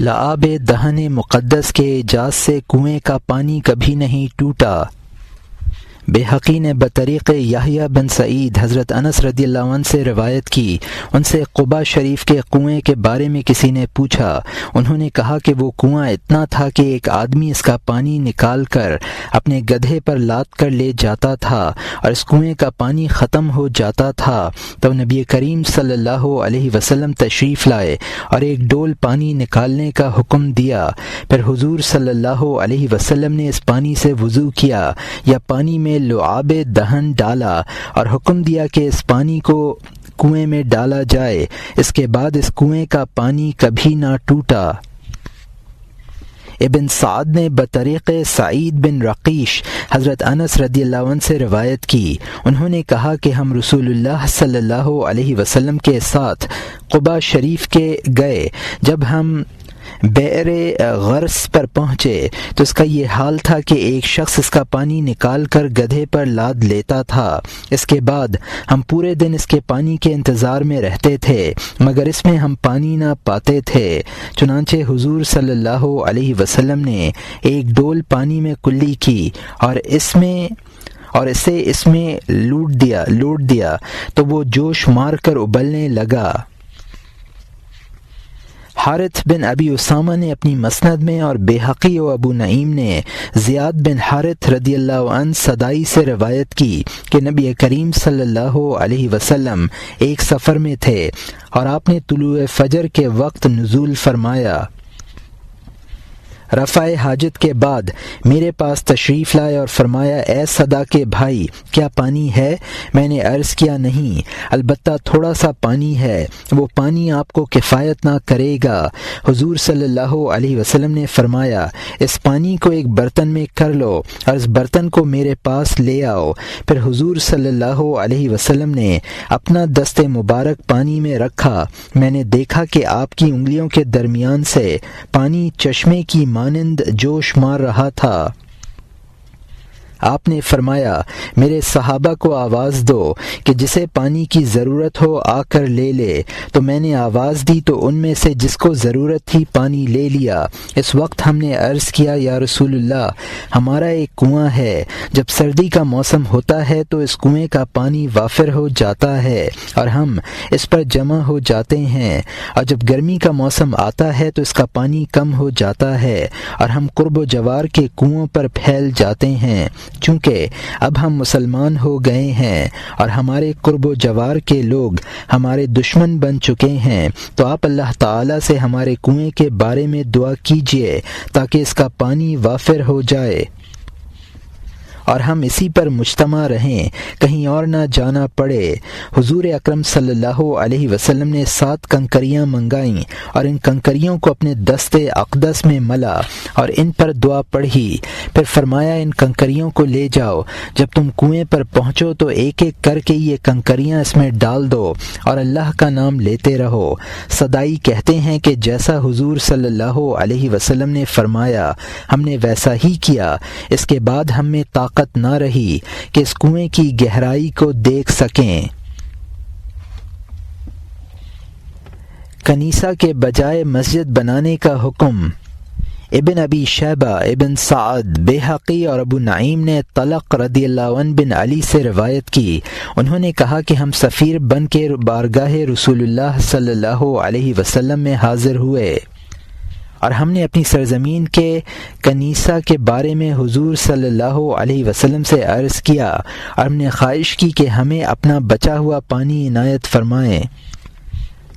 لعاب دہن مقدس کے اعجاز سے کنویں کا پانی کبھی نہیں ٹوٹا۔ بیہقی نے بطریق یحییٰ بن سعید حضرت انس رضی اللہ عنہ سے روایت کی، ان سے قباء شریف کے کنویں کے بارے میں کسی نے پوچھا۔ انہوں نے کہا کہ وہ کنواں اتنا تھا کہ ایک آدمی اس کا پانی نکال کر اپنے گدھے پر لاد کر لے جاتا تھا اور اس کنویں کا پانی ختم ہو جاتا تھا تو نبی کریم صلی اللہ علیہ وسلم تشریف لائے اور ایک ڈول پانی نکالنے کا حکم دیا۔ پھر حضور صلی اللہ علیہ وسلم نے اس پانی سے وضو کیا یا پانی میں لعاب دہن ڈالا اور حکم دیا کہ اس پانی کو کنویں میں ڈالا جائے۔ اس کے بعد اس کنویں کا پانی کبھی نہ ٹوٹا۔ ابن سعد نے بطریق سعید بن رقیش حضرت انس رضی اللہ عنہ سے روایت کی، انہوں نے کہا کہ ہم رسول اللہ صلی اللہ علیہ وسلم کے ساتھ قباء شریف کے گئے۔ جب ہم بئر غرس پر پہنچے تو اس کا یہ حال تھا کہ ایک شخص اس کا پانی نکال کر گدھے پر لاد لیتا تھا۔ اس کے بعد ہم پورے دن اس کے پانی کے انتظار میں رہتے تھے مگر اس میں ہم پانی نہ پاتے تھے۔ چنانچہ حضور صلی اللہ علیہ وسلم نے ایک ڈول پانی میں کلی کی اور اسے اس میں لوٹ دیا تو وہ جوش مار کر ابلنے لگا۔ حارث بن ابی اسامہ نے اپنی مسند میں اور بیہقی و ابو نعیم نے زیاد بن حارث رضی اللہ عنہ صدائی سے روایت کی کہ نبی کریم صلی اللہ علیہ وسلم ایک سفر میں تھے اور آپ نے طلوع فجر کے وقت نزول فرمایا۔ رفع حاجت کے بعد میرے پاس تشریف لائے اور فرمایا، اے صدا کے بھائی، کیا پانی ہے؟ میں نے عرض کیا، نہیں، البتہ تھوڑا سا پانی ہے، وہ پانی آپ کو کفایت نہ کرے گا۔ حضور صلی اللہ علیہ وسلم نے فرمایا، اس پانی کو ایک برتن میں کر لو اور اس برتن کو میرے پاس لے آؤ۔ پھر حضور صلی اللہ علیہ وسلم نے اپنا دست مبارک پانی میں رکھا۔ میں نے دیکھا کہ آپ کی انگلیوں کے درمیان سے پانی چشمے کی مانند جوش مار رہا تھا۔ آپ نے فرمایا، میرے صحابہ کو آواز دو کہ جسے پانی کی ضرورت ہو آ کر لے لے۔ تو میں نے آواز دی تو ان میں سے جس کو ضرورت تھی پانی لے لیا۔ اس وقت ہم نے عرض کیا، یا رسول اللہ، ہمارا ایک کنواں ہے، جب سردی کا موسم ہوتا ہے تو اس کنویں کا پانی وافر ہو جاتا ہے اور ہم اس پر جمع ہو جاتے ہیں، اور جب گرمی کا موسم آتا ہے تو اس کا پانی کم ہو جاتا ہے اور ہم قرب و جوار کے کنووں پر پھیل جاتے ہیں۔ چونکہ اب ہم مسلمان ہو گئے ہیں اور ہمارے قرب و جوار کے لوگ ہمارے دشمن بن چکے ہیں، تو آپ اللہ تعالیٰ سے ہمارے کنویں کے بارے میں دعا کیجیے تاکہ اس کا پانی وافر ہو جائے اور ہم اسی پر مجتمع رہیں، کہیں اور نہ جانا پڑے۔ حضور اکرم صلی اللہ علیہ وسلم نے 7 کنکریاں منگائیں اور ان کنکریوں کو اپنے دست اقدس میں ملا اور ان پر دعا پڑھی۔ پھر فرمایا، ان کنکریوں کو لے جاؤ، جب تم کنویں پر پہنچو تو ایک ایک کر کے یہ کنکریاں اس میں ڈال دو اور اللہ کا نام لیتے رہو۔ صدائی کہتے ہیں کہ جیسا حضور صلی اللہ علیہ وسلم نے فرمایا ہم نے ویسا ہی کیا۔ اس کے بعد ہم میں طاقت نہ رہی کہ اس کنویں کی گہرائی کو دیکھ سکیں۔ کنیسہ کے بجائے مسجد بنانے کا حکم۔ ابن ابی شیبہ، ابن سعد، بیہقی اور ابو نعیم نے طلق رضی اللہ عنہ بن علی سے روایت کی، انہوں نے کہا کہ ہم سفیر بن کے بارگاہ رسول اللہ صلی اللہ علیہ وسلم میں حاضر ہوئے اور ہم نے اپنی سرزمین کے کنیسہ کے بارے میں حضور صلی اللہ علیہ وسلم سے عرض کیا اور ہم نے خواہش کی کہ ہمیں اپنا بچا ہوا پانی عنایت فرمائیں۔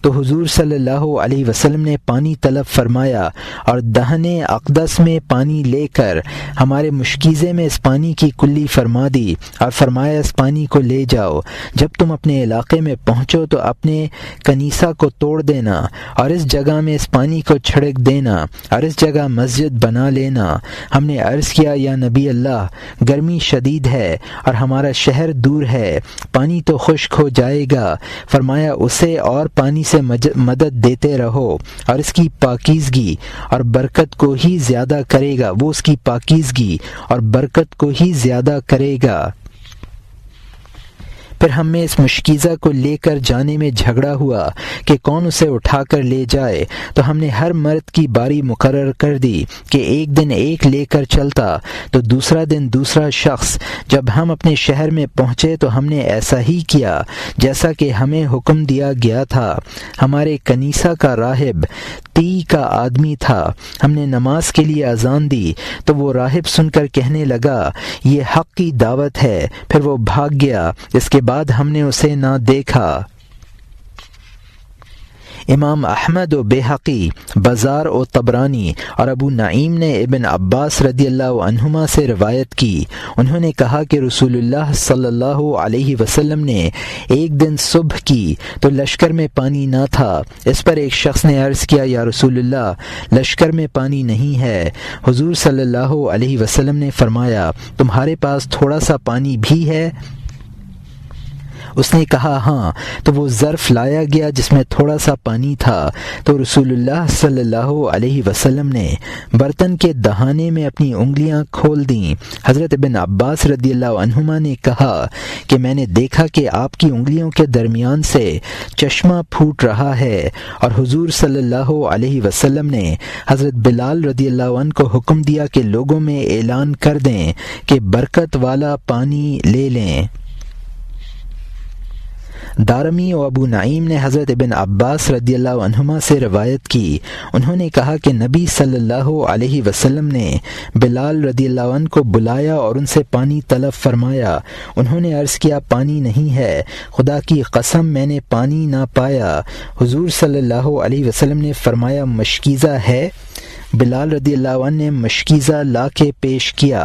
تو حضور صلی اللہ علیہ وسلم نے پانی طلب فرمایا اور دہن اقدس میں پانی لے کر ہمارے مشکیزے میں اس پانی کی کلی فرما دی اور فرمایا، اس پانی کو لے جاؤ، جب تم اپنے علاقے میں پہنچو تو اپنے کنیسہ کو توڑ دینا اور اس جگہ میں اس پانی کو چھڑک دینا اور اس جگہ مسجد بنا لینا۔ ہم نے عرض کیا، یا نبی اللہ، گرمی شدید ہے اور ہمارا شہر دور ہے، پانی تو خشک ہو جائے گا۔ فرمایا، اسے اور پانی سے مدد دیتے رہو اور اس کی پاکیزگی اور برکت کو ہی زیادہ کرے گا، وہ اس کی پاکیزگی اور برکت کو ہی زیادہ کرے گا۔ پھر ہم میں اس مشکیزہ کو لے کر جانے میں جھگڑا ہوا کہ کون اسے اٹھا کر لے جائے، تو ہم نے ہر مرد کی باری مقرر کر دی کہ ایک دن ایک لے کر چلتا تو دوسرا دن دوسرا شخص۔ جب ہم اپنے شہر میں پہنچے تو ہم نے ایسا ہی کیا جیسا کہ ہمیں حکم دیا گیا تھا۔ ہمارے کنیسہ کا راہب 30 کا آدمی تھا۔ ہم نے نماز کے لیے اذان دی تو وہ راہب سن کر کہنے لگا یہ حق کی دعوت ہے، پھر وہ بھاگ گیا۔ اس کے بعد ہم نے اسے نہ دیکھا۔ امام احمد و بیہقی، بزار و طبرانی اور ابو نعیم نے ابن عباس رضی اللہ عنہما سے روایت کی، انہوں نے کہا کہ رسول اللہ صلی اللہ علیہ وسلم نے ایک دن صبح کی تو لشکر میں پانی نہ تھا۔ اس پر ایک شخص نے عرض کیا یا رسول اللہ، لشکر میں پانی نہیں ہے۔ حضور صلی اللہ علیہ وسلم نے فرمایا تمہارے پاس تھوڑا سا پانی بھی ہے؟ اس نے کہا ہاں، تو وہ ظرف لایا گیا جس میں تھوڑا سا پانی تھا، تو رسول اللہ صلی اللہ علیہ وسلم نے برتن کے دہانے میں اپنی انگلیاں کھول دیں۔ حضرت ابن عباس رضی اللہ عنہما نے کہا کہ میں نے دیکھا کہ آپ کی انگلیوں کے درمیان سے چشمہ پھوٹ رہا ہے، اور حضور صلی اللہ علیہ وسلم نے حضرت بلال رضی اللہ عنہ کو حکم دیا کہ لوگوں میں اعلان کر دیں کہ برکت والا پانی لے لیں۔ دارمی و ابو نعیم نے حضرت ابن عباس رضی اللہ عنہما سے روایت کی، انہوں نے کہا کہ نبی صلی اللہ علیہ وسلم نے بلال رضی اللہ عنہ کو بلایا اور ان سے پانی طلب فرمایا۔ انہوں نے عرض کیا پانی نہیں ہے، خدا کی قسم میں نے پانی نہ پایا۔ حضور صلی اللہ علیہ وسلم نے فرمایا مشکیزہ ہے؟ بلال رضی اللہ عنہ نے مشکیزہ لا کے پیش کیا۔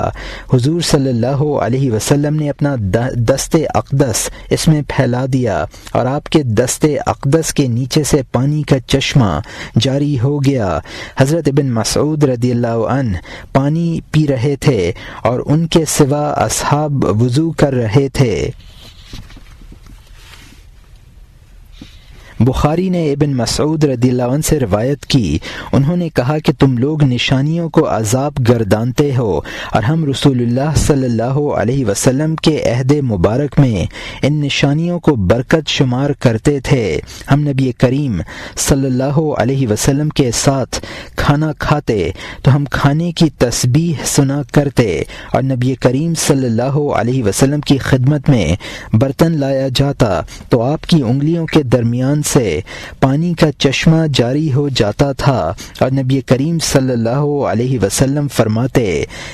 حضور صلی اللہ علیہ وسلم نے اپنا دست اقدس اس میں پھیلا دیا اور آپ کے دست اقدس کے نیچے سے پانی کا چشمہ جاری ہو گیا۔ حضرت ابن مسعود رضی اللہ عنہ پانی پی رہے تھے اور ان کے سوا اصحاب وضو کر رہے تھے۔ بخاری نے ابن مسعود رضی اللہ عنہ سے روایت کی، انہوں نے کہا کہ تم لوگ نشانیوں کو عذاب گردانتے ہو، اور ہم رسول اللہ صلی اللہ علیہ وسلم کے عہد مبارک میں ان نشانیوں کو برکت شمار کرتے تھے۔ ہم نبی کریم صلی اللہ علیہ وسلم کے ساتھ کھانا کھاتے تو ہم کھانے کی تسبیح سنا کرتے، اور نبی کریم صلی اللہ علیہ وسلم کی خدمت میں برتن لایا جاتا تو آپ کی انگلیوں کے درمیان سے پانی کا چشمہ جاری ہو جاتا تھا، اور نبی کریم صلی اللہ علیہ وسلم فرماتے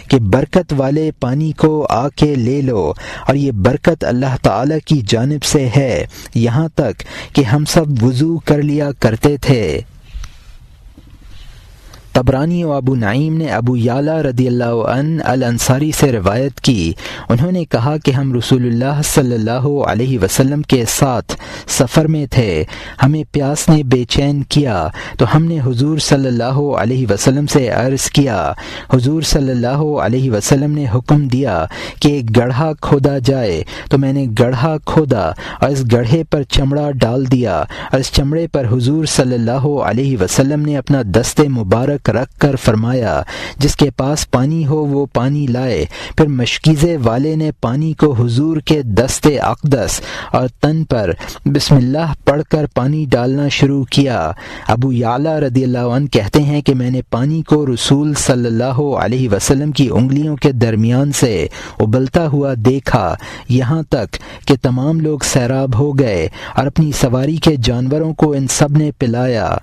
کہ برکت والے پانی کو آ کے لے لو، اور یہ برکت اللہ تعالی کی جانب سے ہے، یہاں تک کہ ہم سب وضو کر لیا کرتے تھے۔ طبرانی و ابو نعیم نے ابو یعلا رضی اللہ عنہ الانصاری سے روایت کی، انہوں نے کہا کہ ہم رسول اللہ صلی اللہ علیہ وسلم کے ساتھ سفر میں تھے، ہمیں پیاس نے بے چین کیا تو ہم نے حضور صلی اللہ علیہ وسلم سے عرض کیا۔ حضور صلی اللہ علیہ وسلم نے حکم دیا کہ ایک گڑھا کھودا جائے، تو میں نے گڑھا کھودا اور اس گڑھے پر چمڑا ڈال دیا، اور اس چمڑے پر حضور صلی اللہ علیہ وسلم نے اپنا دست مبارک رکھ کر فرمایا جس کے پاس پانی ہو وہ پانی لائے۔ پھر مشکیزے والے نے پانی کو حضور کے دست اقدس اور تن پر بسم اللہ پڑھ کر پانی ڈالنا شروع کیا۔ ابو یعلا رضی اللہ عنہ کہتے ہیں کہ میں نے پانی کو رسول صلی اللہ علیہ وسلم کی انگلیوں کے درمیان سے ابلتا ہوا دیکھا، یہاں تک کہ تمام لوگ سیراب ہو گئے اور اپنی سواری کے جانوروں کو ان سب نے پلایا۔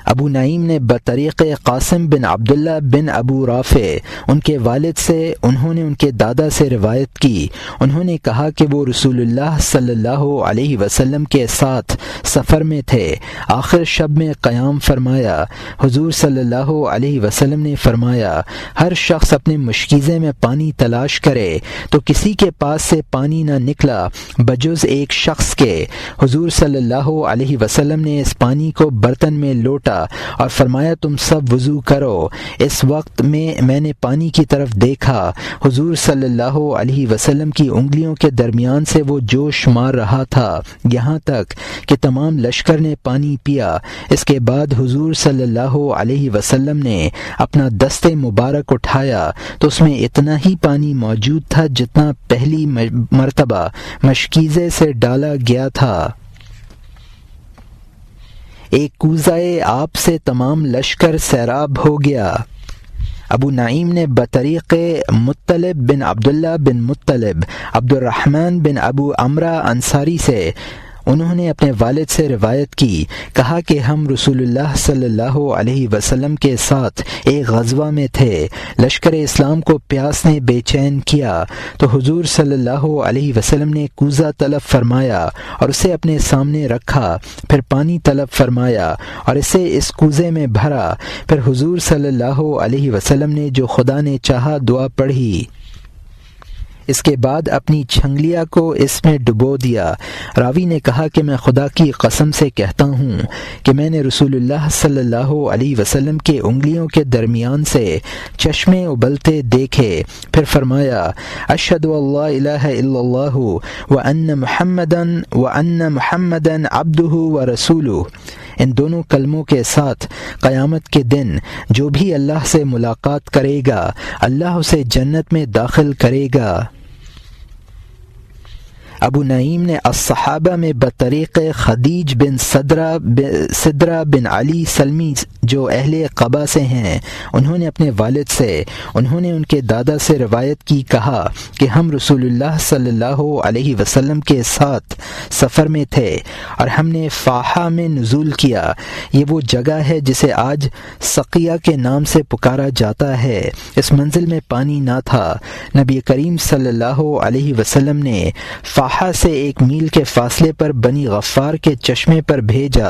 ابو نعیم نے بطریق قاسم بن عبداللہ بن ابو رافع ان کے والد سے، انہوں نے ان کے دادا سے روایت کی، انہوں نے کہا کہ وہ رسول اللہ صلی اللہ علیہ وسلم کے ساتھ سفر میں تھے، آخر شب میں قیام فرمایا۔ حضور صلی اللہ علیہ وسلم نے فرمایا ہر شخص اپنے مشکیزے میں پانی تلاش کرے، تو کسی کے پاس سے پانی نہ نکلا بجز ایک شخص کے۔ حضور صلی اللہ علیہ وسلم نے اس پانی کو برتن میں لوٹا کاٹا اور فرمایا تم سب وضو کرو۔ اس وقت میں نے پانی کی طرف دیکھا، حضور صلی اللہ علیہ وسلم کی انگلیوں کے درمیان سے وہ جوش مار رہا تھا یہاں تک کہ تمام لشکر نے پانی پیا۔ اس کے بعد حضور صلی اللہ علیہ وسلم نے اپنا دست مبارک اٹھایا تو اس میں اتنا ہی پانی موجود تھا جتنا پہلی مرتبہ مشکیزے سے ڈالا گیا تھا۔ ایک کوزہ آب سے تمام لشکر سیراب ہو گیا۔ ابو نعیم نے بطریق مطلب بن عبداللہ بن مطلب عبد الرحمن بن ابو عمرہ انصاری سے، انہوں نے اپنے والد سے روایت کی، کہا کہ ہم رسول اللہ صلی اللہ علیہ وسلم کے ساتھ ایک غزوہ میں تھے۔ لشکر اسلام کو پیاس نے بے چین کیا تو حضور صلی اللہ علیہ وسلم نے کوزہ طلب فرمایا اور اسے اپنے سامنے رکھا، پھر پانی طلب فرمایا اور اسے اس کوزے میں بھرا، پھر حضور صلی اللہ علیہ وسلم نے جو خدا نے چاہا دعا پڑھی، اس کے بعد اپنی چھنگلیا کو اس میں ڈبو دیا۔ راوی نے کہا کہ میں خدا کی قسم سے کہتا ہوں کہ میں نے رسول اللہ صلی اللہ علیہ وسلم کے انگلیوں کے درمیان سے چشمے ابلتے دیکھے، پھر فرمایا اشہد اللہ الہ الا اللہ وان محمدن عبدہ ورسولہ۔ ان دونوں کلموں کے ساتھ قیامت کے دن جو بھی اللہ سے ملاقات کرے گا اللہ اسے جنت میں داخل کرے گا۔ ابو نعیم نے الصحابہ میں بطریق خدیج بن صدرہ بن علی سلمی جو اہل قبا سے ہیں، انہوں نے اپنے والد سے، انہوں نے ان کے دادا سے روایت کی، کہا کہ ہم رسول اللہ صلی اللہ علیہ وسلم کے ساتھ سفر میں تھے اور ہم نے فاحہ میں نزول کیا۔ یہ وہ جگہ ہے جسے آج سقیہ کے نام سے پکارا جاتا ہے۔ اس منزل میں پانی نہ تھا۔ نبی کریم صلی اللہ علیہ وسلم نے فاحہ سے 1 میل کے فاصلے پر بنی غفار کے چشمے پر بھیجا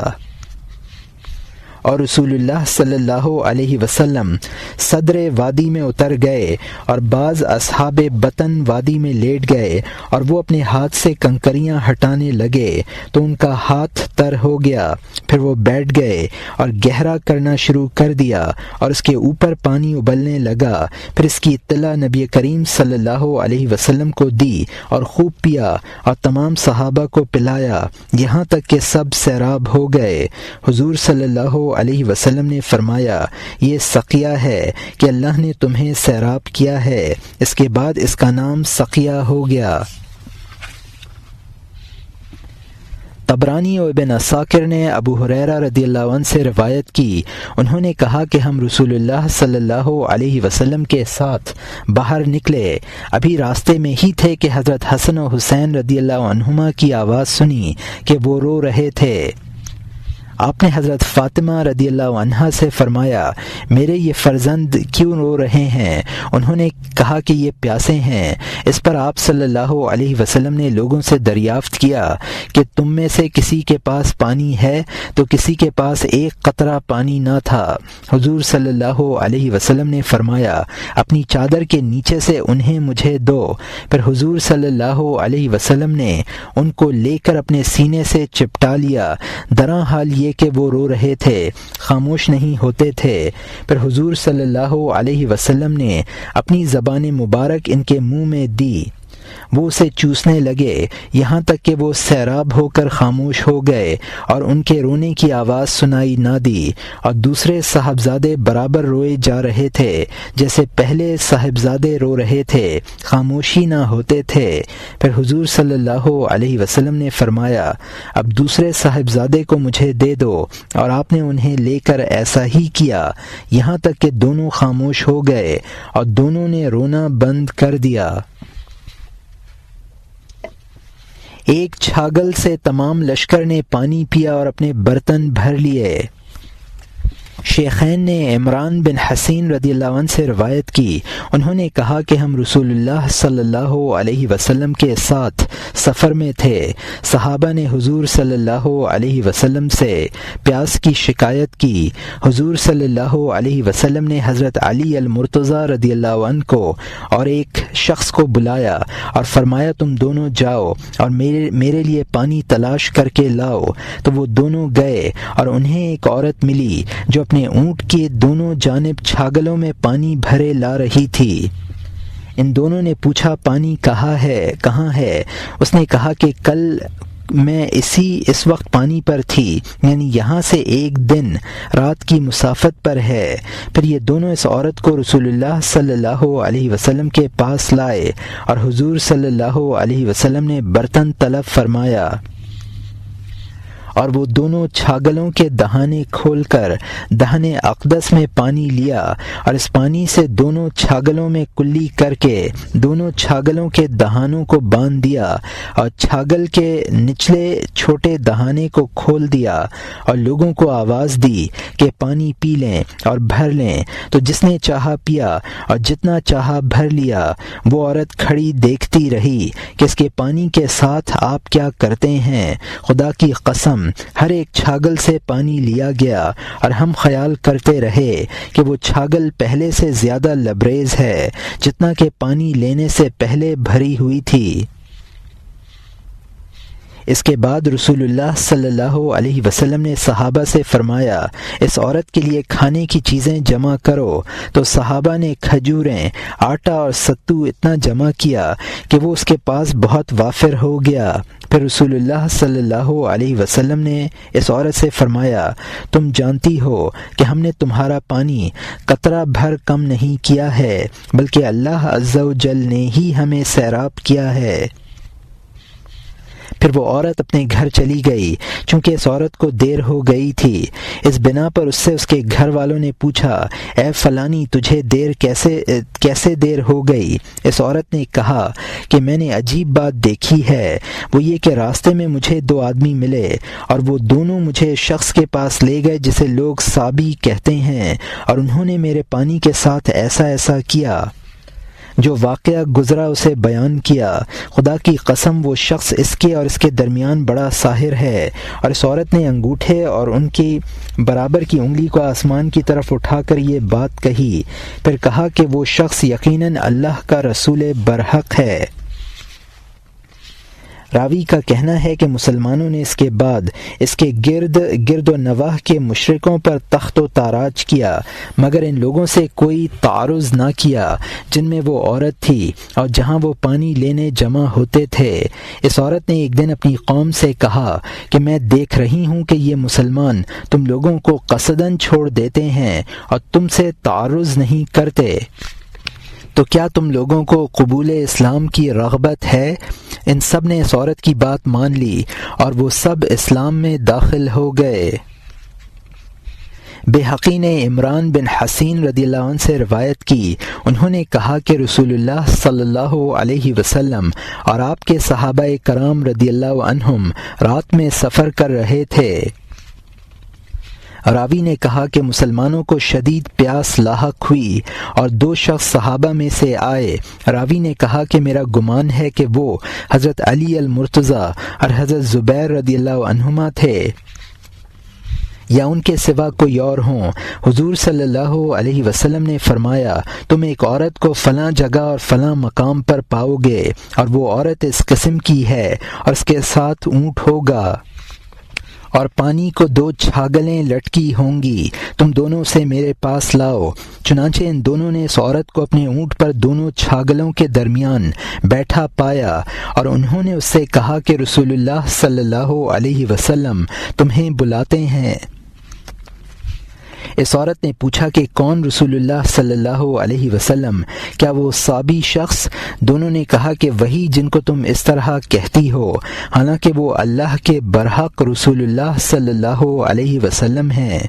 اور رسول اللہ صلی اللہ علیہ وسلم صدر وادی میں اتر گئے اور بعض اصحاب بطن وادی میں لیٹ گئے اور وہ اپنے ہاتھ سے کنکریاں ہٹانے لگے تو ان کا ہاتھ تر ہو گیا، پھر وہ بیٹھ گئے اور گہرا کرنا شروع کر دیا اور اس کے اوپر پانی ابلنے لگا، پھر اس کی اطلاع نبی کریم صلی اللہ علیہ وسلم کو دی اور خوب پیا اور تمام صحابہ کو پلایا یہاں تک کہ سب سیراب ہو گئے۔ حضور صلی اللہ علیہ وسلم نے فرمایا یہ سقیہ ہے کہ اللہ نے تمہیں سیراب کیا ہے۔ اس کے بعد اس کا نام سقیہ ہو گیا۔ طبرانی و ابن عساکر نے ابو ہریرہ رضی اللہ عنہ سے روایت کی، انہوں نے کہا کہ ہم رسول اللہ صلی اللہ علیہ وسلم کے ساتھ باہر نکلے، ابھی راستے میں ہی تھے کہ حضرت حسن و حسین رضی اللہ عنہما کی آواز سنی کہ وہ رو رہے تھے۔ آپ نے حضرت فاطمہ رضی اللہ عنہا سے فرمایا میرے یہ فرزند کیوں رو رہے ہیں؟ انہوں نے کہا کہ یہ پیاسے ہیں۔ اس پر آپ صلی اللہ علیہ وسلم نے لوگوں سے دریافت کیا کہ تم میں سے کسی کے پاس پانی ہے؟ تو کسی کے پاس 1 قطرہ پانی نہ تھا۔ حضور صلی اللہ علیہ وسلم نے فرمایا اپنی چادر کے نیچے سے انہیں مجھے دو۔ پھر حضور صلی اللہ علیہ وسلم نے ان کو لے کر اپنے سینے سے چپٹا لیا، درا حال یہ کہ وہ رو رہے تھے، خاموش نہیں ہوتے تھے۔ پھر حضور صلی اللہ علیہ وسلم نے اپنی زبان مبارک ان کے منہ میں دی، وہ اسے چوسنے لگے یہاں تک کہ وہ سیراب ہو کر خاموش ہو گئے اور ان کے رونے کی آواز سنائی نہ دی، اور دوسرے صاحبزادے برابر روئے جا رہے تھے جیسے پہلے صاحبزادے رو رہے تھے، خاموشی نہ ہوتے تھے۔ پھر حضور صلی اللہ علیہ وسلم نے فرمایا اب دوسرے صاحبزادے کو مجھے دے دو، اور آپ نے انہیں لے کر ایسا ہی کیا یہاں تک کہ دونوں خاموش ہو گئے اور دونوں نے رونا بند کر دیا۔ ایک چھاگل سے تمام لشکر نے پانی پیا اور اپنے برتن بھر لیے۔ شیخین نے عمران بن حسین رضی اللہ عنہ سے روایت کی، انہوں نے کہا کہ ہم رسول اللہ صلی اللہ علیہ وسلم کے ساتھ سفر میں تھے۔ صحابہ نے حضور صلی اللہ علیہ وسلم سے پیاس کی شکایت کی۔ حضور صلی اللہ علیہ وسلم نے حضرت علی المرتضیٰ رضی اللہ عنہ کو اور ایک شخص کو بلایا اور فرمایا تم دونوں جاؤ اور میرے لیے پانی تلاش کر کے لاؤ۔ تو وہ دونوں گئے اور انہیں ایک عورت ملی جو اپنے اونٹ کے دونوں جانب چھاگلوں میں پانی بھرے لا رہی تھی۔ ان دونوں نے پوچھا پانی کہاں ہے؟ اس نے کہا کہ کل میں اس وقت پانی پر تھی، یعنی یہاں سے ایک دن رات کی مسافت پر ہے۔ پھر یہ دونوں اس عورت کو رسول اللہ صلی اللہ علیہ وسلم کے پاس لائے اور حضور صلی اللہ علیہ وسلم نے برتن طلب فرمایا اور وہ دونوں چھاگلوں کے دہانے کھول کر دہنے اقدس میں پانی لیا اور اس پانی سے دونوں چھاگلوں میں کلی کر کے دونوں چھاگلوں کے دہانوں کو باندھ دیا اور چھاگل کے نچلے چھوٹے دہانے کو کھول دیا اور لوگوں کو آواز دی کہ پانی پی لیں اور بھر لیں۔ تو جس نے چاہا پیا اور جتنا چاہا بھر لیا۔ وہ عورت کھڑی دیکھتی رہی کہ اس کے پانی کے ساتھ آپ کیا کرتے ہیں۔ خدا کی قسم ہر ایک چھاگل سے پانی لیا گیا اور ہم خیال کرتے رہے کہ وہ چھاگل پہلے سے زیادہ لبریز ہے جتنا کہ پانی لینے سے پہلے بھری ہوئی تھی۔ اس کے بعد رسول اللہ صلی اللہ علیہ وسلم نے صحابہ سے فرمایا اس عورت کے لیے کھانے کی چیزیں جمع کرو۔ تو صحابہ نے کھجوریں، آٹا اور ستو اتنا جمع کیا کہ وہ اس کے پاس بہت وافر ہو گیا۔ پھر رسول اللہ صلی اللہ علیہ وسلم نے اس عورت سے فرمایا تم جانتی ہو کہ ہم نے تمہارا پانی قطرہ بھر کم نہیں کیا ہے، بلکہ اللہ عز و جل نے ہی ہمیں سیراب کیا ہے۔ پھر وہ عورت اپنے گھر چلی گئی، چونکہ اس عورت کو دیر ہو گئی تھی۔ اس بنا پر اس سے اس کے گھر والوں نے پوچھا اے فلانی تجھے کیسے دیر ہو گئی؟ اس عورت نے کہا کہ میں نے عجیب بات دیکھی ہے، وہ یہ کہ راستے میں مجھے دو آدمی ملے اور وہ دونوں مجھے شخص کے پاس لے گئے جسے لوگ صابی کہتے ہیں، اور انہوں نے میرے پانی کے ساتھ ایسا کیا۔ جو واقعہ گزرا اسے بیان کیا۔ خدا کی قسم وہ شخص اس کے اور اس کے درمیان بڑا ساحر ہے۔ اور اس عورت نے انگوٹھے اور ان کی برابر کی انگلی کو آسمان کی طرف اٹھا کر یہ بات کہی، پھر کہا کہ وہ شخص یقیناً اللہ کا رسول برحق ہے۔ راوی کا کہنا ہے کہ مسلمانوں نے اس کے بعد اس کے گرد و نواح کے مشرکوں پر تخت و تاراج کیا، مگر ان لوگوں سے کوئی تعارض نہ کیا جن میں وہ عورت تھی اور جہاں وہ پانی لینے جمع ہوتے تھے۔ اس عورت نے ایک دن اپنی قوم سے کہا کہ میں دیکھ رہی ہوں کہ یہ مسلمان تم لوگوں کو قصداً چھوڑ دیتے ہیں اور تم سے تعارض نہیں کرتے، تو کیا تم لوگوں کو قبول اسلام کی رغبت ہے؟ ان سب نے اس عورت کی بات مان لی اور وہ سب اسلام میں داخل ہو گئے۔ بحقی نے عمران بن حسین رضی اللہ عنہ سے روایت کی، انہوں نے کہا کہ رسول اللہ صلی اللہ علیہ وسلم اور آپ کے صحابہ کرام رضی اللہ عنہم رات میں سفر کر رہے تھے۔ راوی نے کہا کہ مسلمانوں کو شدید پیاس لاحق ہوئی اور دو شخص صحابہ میں سے آئے۔ راوی نے کہا کہ میرا گمان ہے کہ وہ حضرت علی المرتضیٰ اور حضرت زبیر رضی اللہ عنہما تھے یا ان کے سوا کوئی اور ہوں۔ حضور صلی اللہ علیہ وسلم نے فرمایا تم ایک عورت کو فلاں جگہ اور فلاں مقام پر پاؤ گے، اور وہ عورت اس قسم کی ہے اور اس کے ساتھ اونٹ ہوگا اور پانی کو دو چھاگلیں لٹکی ہوں گی، تم دونوں اسے میرے پاس لاؤ۔ چنانچہ ان دونوں نے اس عورت کو اپنے اونٹ پر دونوں چھاگلوں کے درمیان بیٹھا پایا، اور انہوں نے اس سے کہا کہ رسول اللہ صلی اللہ علیہ وسلم تمہیں بلاتے ہیں۔ اس عورت نے پوچھا کہ کون رسول اللہ صلی اللہ علیہ وسلم؟ کیا وہ صابی شخص؟ دونوں نے کہا کہ وہی جن کو تم اس طرح کہتی ہو، حالانکہ وہ اللہ کے برحق رسول اللہ صلی اللہ علیہ وسلم ہیں۔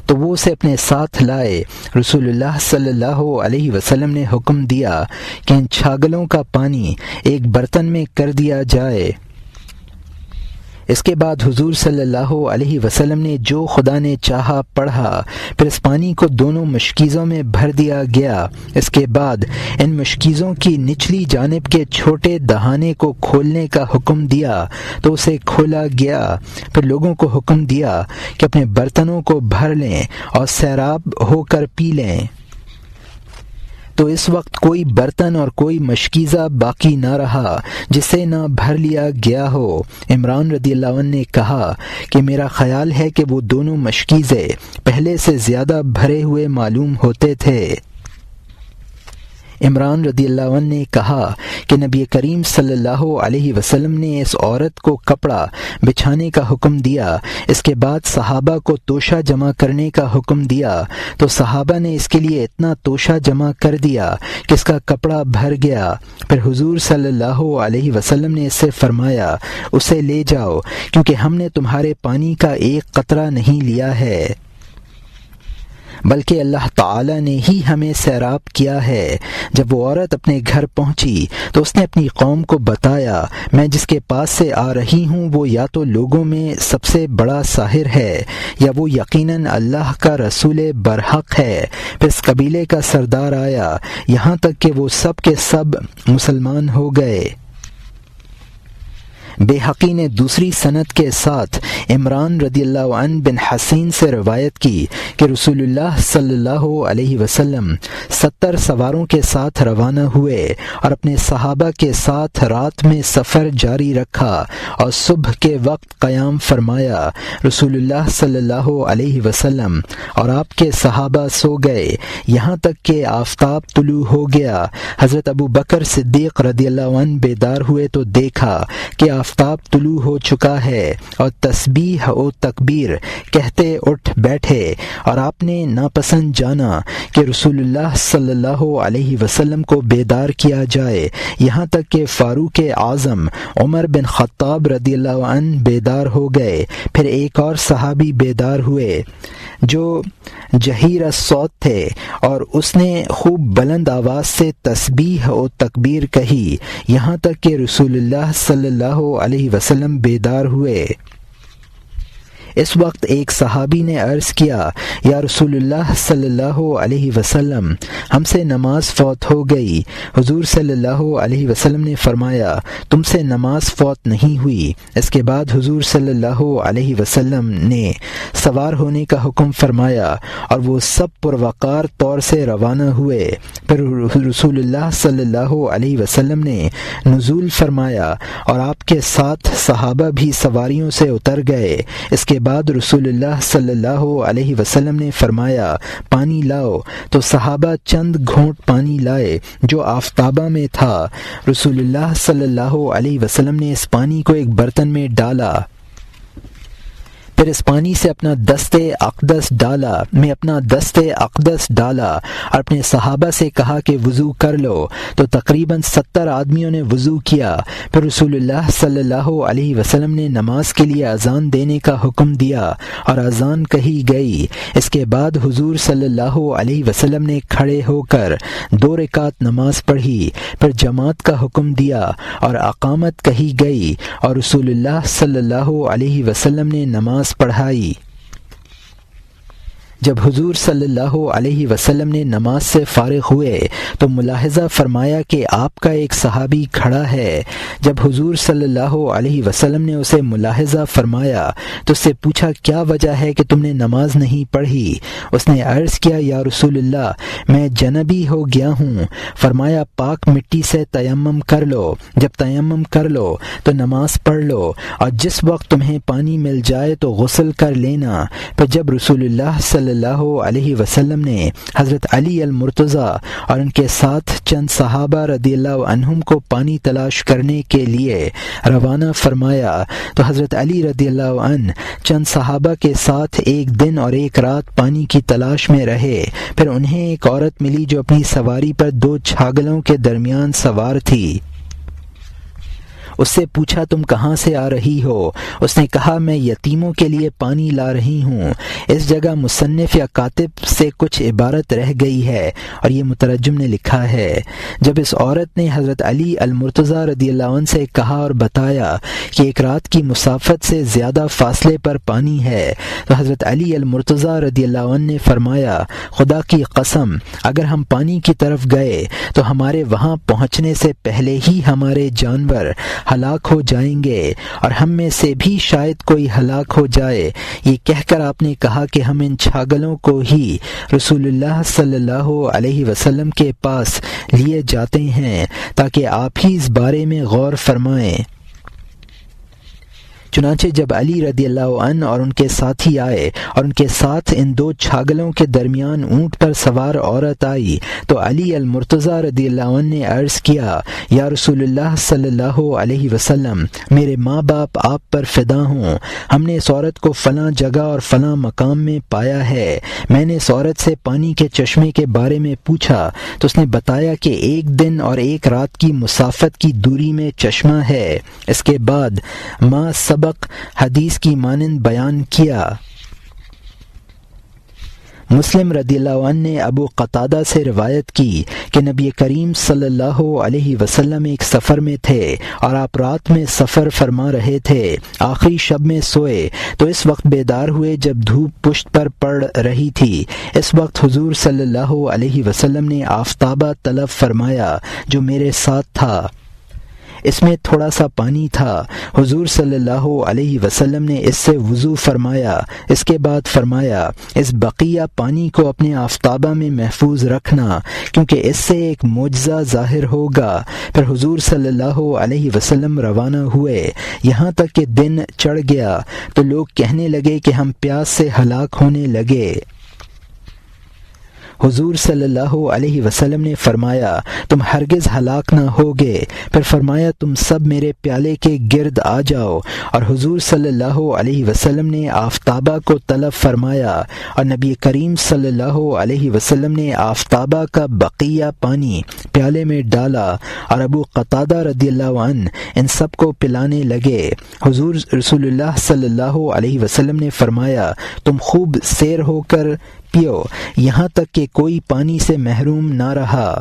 تو وہ اسے اپنے ساتھ لائے۔ رسول اللہ صلی اللہ علیہ وسلم نے حکم دیا کہ ان چھاگلوں کا پانی ایک برتن میں کر دیا جائے۔ اس کے بعد حضور صلی اللہ علیہ وسلم نے جو خدا نے چاہا پڑھا، پھر اس پانی کو دونوں مشکیزوں میں بھر دیا گیا۔ اس کے بعد ان مشکیزوں کی نچلی جانب کے چھوٹے دہانے کو کھولنے کا حکم دیا تو اسے کھولا گیا۔ پھر لوگوں کو حکم دیا کہ اپنے برتنوں کو بھر لیں اور سیراب ہو کر پی لیں۔ تو اس وقت کوئی برتن اور کوئی مشکیزہ باقی نہ رہا جسے نہ بھر لیا گیا ہو۔ عمران رضی اللہ عنہ نے کہا کہ میرا خیال ہے کہ وہ دونوں مشکیزے پہلے سے زیادہ بھرے ہوئے معلوم ہوتے تھے۔ عمران رضی اللہ عنہ نے کہا کہ نبی کریم صلی اللہ علیہ وسلم نے اس عورت کو کپڑا بچھانے کا حکم دیا۔ اس کے بعد صحابہ کو توشہ جمع کرنے کا حکم دیا تو صحابہ نے اس کے لیے اتنا توشہ جمع کر دیا کہ اس کا کپڑا بھر گیا۔ پھر حضور صلی اللہ علیہ وسلم نے اس سے فرمایا اسے لے جاؤ، کیونکہ ہم نے تمہارے پانی کا ایک قطرہ نہیں لیا ہے، بلکہ اللہ تعالی نے ہی ہمیں سیراب کیا ہے۔ جب وہ عورت اپنے گھر پہنچی تو اس نے اپنی قوم کو بتایا، میں جس کے پاس سے آ رہی ہوں وہ یا تو لوگوں میں سب سے بڑا ساحر ہے یا وہ یقیناً اللہ کا رسول برحق ہے۔ پھر اس قبیلے کا سردار آیا، یہاں تک کہ وہ سب کے سب مسلمان ہو گئے۔ بیہقی نے دوسری سند کے ساتھ عمران رضی اللہ عنہ بن حسین سے روایت کی کہ رسول اللہ صلی اللہ علیہ وسلم 70 سواروں کے ساتھ روانہ ہوئے اور اپنے صحابہ کے ساتھ رات میں سفر جاری رکھا اور صبح کے وقت قیام فرمایا۔ رسول اللہ صلی اللہ علیہ وسلم اور آپ کے صحابہ سو گئے یہاں تک کہ آفتاب طلوع ہو گیا۔ حضرت ابو بکر صدیق رضی اللہ عنہ بیدار ہوئے تو دیکھا کہ آفتاب طلوع ہو چکا ہے اور تسبیح و تکبیر کہتے اٹھ بیٹھے، اور آپ نے ناپسند جانا کہ رسول اللہ صلی اللہ علیہ وسلم کو بیدار کیا جائے، یہاں تک کہ فاروق اعظم عمر بن خطاب رضی اللہ عنہ بیدار ہو گئے۔ پھر ایک اور صحابی بیدار ہوئے جو جہیر الصوت تھے اور اس نے خوب بلند آواز سے تسبیح و تکبیر کہی، یہاں تک کہ رسول اللہ صلی اللہ علیہ وسلم بیدار ہوئے۔ اس وقت ایک صحابی نے عرض کیا، یا رسول اللہ صلی اللہ علیہ وسلم، ہم سے نماز فوت ہو گئی۔ حضور صلی اللہ علیہ وسلم نے فرمایا، تم سے نماز فوت نہیں ہوئی۔ اس کے بعد حضور صلی اللہ علیہ وسلم نے سوار ہونے کا حکم فرمایا اور وہ سب پروقار طور سے روانہ ہوئے۔ پھر رسول اللہ صلی اللہ علیہ وسلم نے نزول فرمایا اور آپ کے ساتھ صحابہ بھی سواریوں سے اتر گئے۔ اس کے بعد رسول اللہ صلی اللہ علیہ وسلم نے فرمایا، پانی لاؤ، تو صحابہ چند گھونٹ پانی لائے جو آفتابہ میں تھا۔ رسول اللہ صلی اللہ علیہ وسلم نے اس پانی کو ایک برتن میں ڈالا، پھر اس پانی سے اپنا دست اقدس ڈالا اور اپنے صحابہ سے کہا کہ وضو کر لو، تو تقریباً 70 آدمیوں نے وضو کیا۔ پھر رسول اللہ صلی اللہ علیہ وسلم نے نماز کے لیے اذان دینے کا حکم دیا اور اذان کہی گئی۔ اس کے بعد حضور صلی اللہ علیہ وسلم نے کھڑے ہو کر 2 رکعت نماز پڑھی، پھر جماعت کا حکم دیا اور اقامت کہی گئی، اور رسول اللہ صلی اللہ علیہ وسلم نے نماز پڑھائی۔ جب حضور صلی اللہ علیہ وسلم نے نماز سے فارغ ہوئے تو ملاحظہ فرمایا کہ آپ کا ایک صحابی کھڑا ہے۔ جب حضور صلی اللہ علیہ وسلم نے اسے ملاحظہ فرمایا تو اس سے پوچھا، کیا وجہ ہے کہ تم نے نماز نہیں پڑھی؟ اس نے عرض کیا، یا رسول اللہ، میں جنبی ہو گیا ہوں۔ فرمایا، پاک مٹی سے تیمم کر لو، جب تیمم کر لو تو نماز پڑھ لو، اور جس وقت تمہیں پانی مل جائے تو غسل کر لینا۔ پھر جب رسول اللہ صلی اللہ علیہ وسلم نے حضرت علی المرتضی اور ان کے ساتھ چند صحابہ رضی اللہ عنہم کو پانی تلاش کرنے کے لیے روانہ فرمایا تو حضرت علی رضی اللہ عنہ چند صحابہ کے ساتھ ایک دن اور ایک رات پانی کی تلاش میں رہے۔ پھر انہیں ایک عورت ملی جو اپنی سواری پر 2 چھاگلوں کے درمیان سوار تھی۔ اس سے پوچھا تم کہاں سے آ رہی ہو؟ اس نے کہا میں یتیموں کے لیے پانی لا رہی ہوں۔ اس جگہ مصنف یا کاتب سے کچھ عبارت رہ گئی ہے اور یہ مترجم نے لکھا ہے۔ جب اس عورت نے حضرت علی المرتضیٰ رضی اللہ عنہ سے کہا اور بتایا کہ ایک رات کی مسافت سے زیادہ فاصلے پر پانی ہے، تو حضرت علی المرتضیٰ رضی اللہ عنہ نے فرمایا خدا کی قسم اگر ہم پانی کی طرف گئے تو ہمارے وہاں پہنچنے سے پہلے ہی ہمارے جانور ہلاک ہو جائیں گے اور ہم میں سے بھی شاید کوئی ہلاک ہو جائے۔ یہ کہہ کر آپ نے کہا کہ ہم ان چھاگلوں کو ہی رسول اللہ صلی اللہ علیہ وسلم کے پاس لیے جاتے ہیں تاکہ آپ ہی اس بارے میں غور فرمائیں۔ چنانچہ جب علی رضی اللہ عنہ اور ان کے ساتھی آئے اور ان کے ساتھ ان دو چھاگلوں کے درمیان اونٹ پر سوار عورت آئی تو علی المرتضیٰ رضی اللہ عنہ نے عرض کیا یا رسول اللہ صلی اللہ علیہ وسلم میرے ماں باپ آپ پر فدا ہوں، ہم نے اس عورت کو فلاں جگہ اور فلاں مقام میں پایا ہے۔ میں نے اس عورت سے پانی کے چشمے کے بارے میں پوچھا تو اس نے بتایا کہ ایک دن اور ایک رات کی مسافت کی دوری میں چشمہ ہے۔ اس کے بعد ماں سبق حدیث کی مانند بیان کیا۔ مسلم رضی اللہ عنہ نے ابو قتادہ سے روایت کی کہ نبی کریم صلی اللہ علیہ وسلم ایک سفر میں تھے اور آپ رات میں سفر فرما رہے تھے، آخری شب میں سوئے تو اس وقت بیدار ہوئے جب دھوپ پشت پر پڑ رہی تھی۔ اس وقت حضور صلی اللہ علیہ وسلم نے آفتابہ طلب فرمایا جو میرے ساتھ تھا، اس میں تھوڑا سا پانی تھا۔ حضور صلی اللہ علیہ وسلم نے اس سے وضو فرمایا، اس کے بعد فرمایا اس بقیہ پانی کو اپنے آفتابہ میں محفوظ رکھنا کیونکہ اس سے ایک معجزہ ظاہر ہوگا۔ پھر حضور صلی اللہ علیہ وسلم روانہ ہوئے، یہاں تک کہ دن چڑھ گیا تو لوگ کہنے لگے کہ ہم پیاس سے ہلاک ہونے لگے۔ حضور صلی اللہ علیہ وسلم نے فرمایا تم ہرگز ہلاک نہ ہوگے۔ پھر فرمایا تم سب میرے پیالے کے گرد آ جاؤ، اور حضور صلی اللہ علیہ وسلم نے آفتابہ کو طلب فرمایا اور نبی کریم صلی اللہ علیہ وسلم نے آفتابہ کا بقیہ پانی پیالے میں ڈالا اور ابو قتادہ رضی اللہ عنہ ان سب کو پلانے لگے۔ حضور رسول اللہ صلی اللہ علیہ وسلم نے فرمایا تم خوب سیر ہو کر پیو یہاں تک کہ کوئی پانی سے محروم نہ رہا۔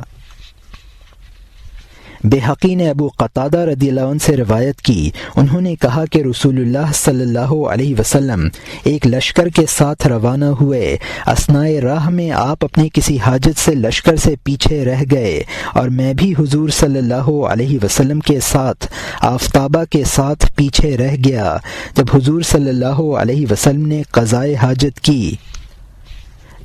بحقی نے ابو قتادہ رضی اللہ عنہ سے روایت کی، انہوں نے کہا کہ رسول اللہ صلی اللہ علیہ وسلم ایک لشکر کے ساتھ روانہ ہوئے، اثناء راہ میں آپ اپنے کسی حاجت سے لشکر سے پیچھے رہ گئے اور میں بھی حضور صلی اللہ علیہ وسلم کے ساتھ آفتابہ کے ساتھ پیچھے رہ گیا۔ جب حضور صلی اللہ علیہ وسلم نے قضائے حاجت کی